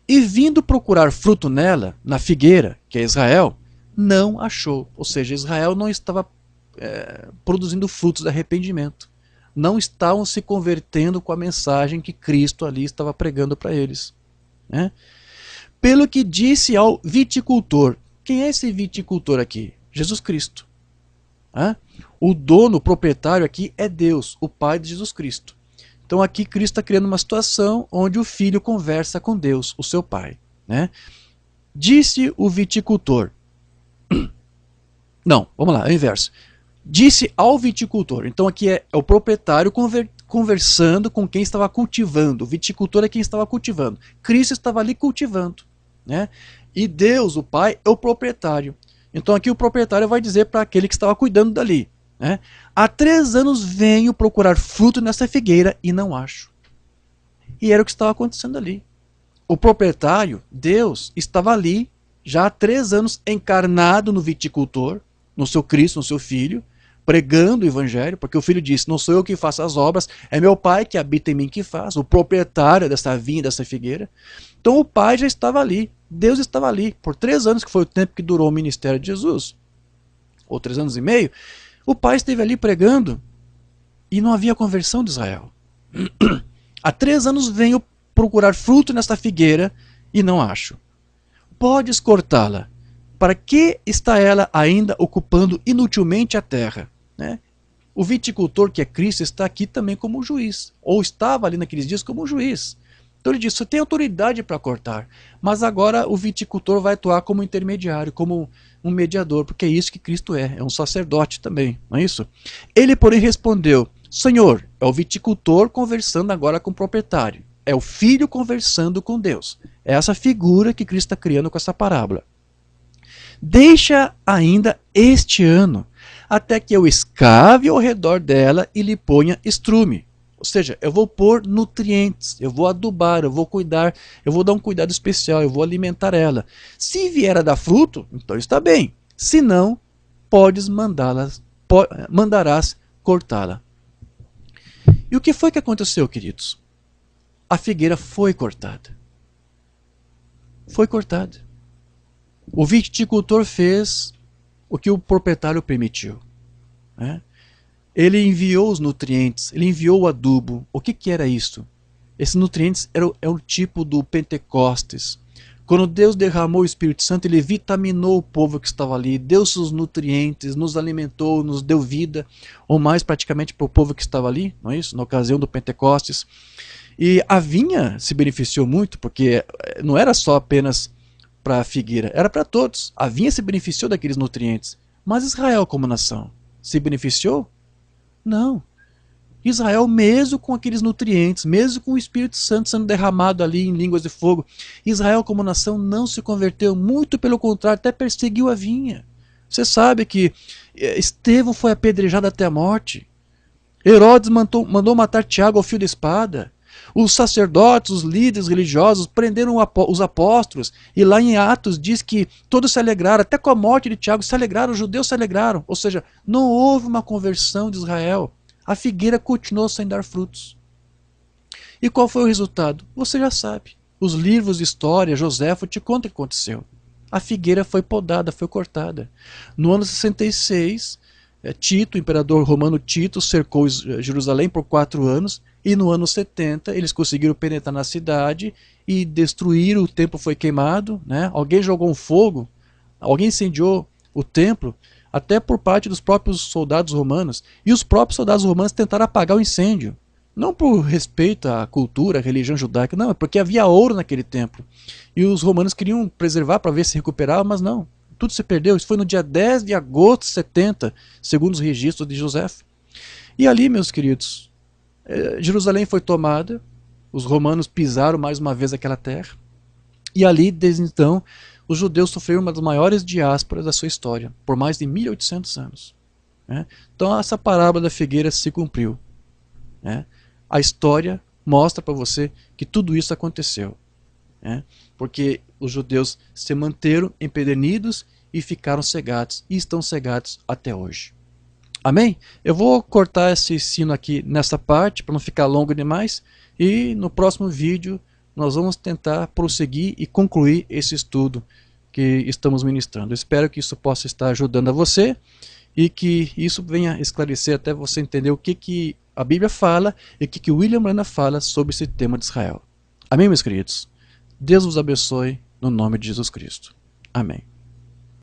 E vindo procurar fruto nela, na figueira, que é Israel, não achou. Ou seja, Israel não estava produzindo frutos de arrependimento. Não estavam se convertendo com a mensagem que Cristo ali estava pregando para eles, né? Pelo que disse ao viticultor. Quem é esse viticultor aqui? Jesus Cristo. O dono, o proprietário aqui é Deus, o Pai de Jesus Cristo. Então aqui Cristo está criando uma situação onde o filho conversa com Deus, o seu Pai, né? Disse o viticultor. Não, vamos lá, é o inverso. Disse ao viticultor. Então aqui é o proprietário conversando com quem estava cultivando. O viticultor é quem estava cultivando. Cristo estava ali cultivando, né? E Deus, o Pai, é o proprietário. Então aqui o proprietário vai dizer para aquele que estava cuidando dali, né? Há 3 anos venho procurar fruto nessa figueira e não acho. E era o que estava acontecendo ali. O proprietário, Deus, estava ali já há 3 anos encarnado no viticultor, no seu Cristo, no seu Filho, pregando o Evangelho, porque o Filho disse, não sou eu que faço as obras, é meu Pai que habita em mim que faz, o proprietário dessa vinha, dessa figueira. Então o Pai já estava ali, Deus estava ali, por 3 anos, que foi o tempo que durou o ministério de Jesus, ou 3 anos e meio, o Pai esteve ali pregando, e não havia conversão de Israel. Há 3 anos venho procurar fruto nesta figueira, e não acho. Podes cortá-la. Para que está ela ainda ocupando inutilmente a terra? Né? O viticultor, que é Cristo, está aqui também como juiz, ou estava ali naqueles dias como juiz. Então ele diz, você tem autoridade para cortar, mas agora o viticultor vai atuar como intermediário, como um mediador, porque é isso que Cristo é um sacerdote também, não é isso? Ele, porém, respondeu, Senhor, é o viticultor conversando agora com o proprietário, é o filho conversando com Deus. É essa figura que Cristo está criando com essa parábola. Deixa ainda este ano, até que eu escave ao redor dela e lhe ponha estrume. Ou seja, eu vou pôr nutrientes, eu vou adubar, eu vou cuidar, eu vou dar um cuidado especial, eu vou alimentar ela. Se vier a dar fruto, então está bem. Se não, mandarás cortá-la. E o que foi que aconteceu, queridos? A figueira foi cortada. Foi cortada. O viticultor fez o que o proprietário permitiu, né? Ele enviou os nutrientes, ele enviou o adubo. O que era isso? Esses nutrientes é o tipo do Pentecostes. Quando Deus derramou o Espírito Santo, ele vitaminou o povo que estava ali, deu seus nutrientes, nos alimentou, nos deu vida, ou mais praticamente para o povo que estava ali, não é isso? Na ocasião do Pentecostes. E a vinha se beneficiou muito, porque não era só apenas para a figueira, era para todos. A vinha se beneficiou daqueles nutrientes. Mas Israel como nação se beneficiou? Não. Israel, mesmo com aqueles nutrientes, mesmo com o Espírito Santo sendo derramado ali em línguas de fogo, Israel como nação não se converteu, muito pelo contrário, até perseguiu a vinha. Você sabe que Estevão foi apedrejado até a morte. Herodes mandou matar Tiago ao fio da espada. Os sacerdotes, os líderes religiosos prenderam os apóstolos, e lá em Atos diz que todos se alegraram, até com a morte de Tiago se alegraram, os judeus se alegraram. Ou seja, não houve uma conversão de Israel. A figueira continuou sem dar frutos. E qual foi o resultado? Você já sabe. Os livros de história, Joséfo te conta o que aconteceu. A figueira foi podada, foi cortada. No ano 66, Tito, o imperador romano Tito, cercou Jerusalém por 4 anos, e no ano 70 eles conseguiram penetrar na cidade e destruíram, o templo foi queimado, né? Alguém jogou um fogo, alguém incendiou o templo, até por parte dos próprios soldados romanos, e os próprios soldados romanos tentaram apagar o incêndio, não por respeito à cultura, à religião judaica, não, é porque havia ouro naquele templo, e os romanos queriam preservar para ver se recuperava, mas não, tudo se perdeu. Isso foi no dia 10 de agosto de 70, segundo os registros de Joséfo. E ali, meus queridos, Jerusalém foi tomada, os romanos pisaram mais uma vez aquela terra, e ali, desde então, os judeus sofreram uma das maiores diásporas da sua história, por mais de 1800 anos. Né? Então essa parábola da figueira se cumpriu. Né? A história mostra para você que tudo isso aconteceu. Né? Porque os judeus se manteram empedernidos e ficaram cegados, e estão cegados até hoje. Amém? Eu vou cortar esse ensino aqui nessa parte, para não ficar longo demais, e no próximo vídeo nós vamos tentar prosseguir e concluir esse estudo que estamos ministrando. Eu espero que isso possa estar ajudando a você, e que isso venha esclarecer até você entender o que a Bíblia fala e o que William Branham fala sobre esse tema de Israel. Amém, meus queridos? Deus vos abençoe no nome de Jesus Cristo. Amém.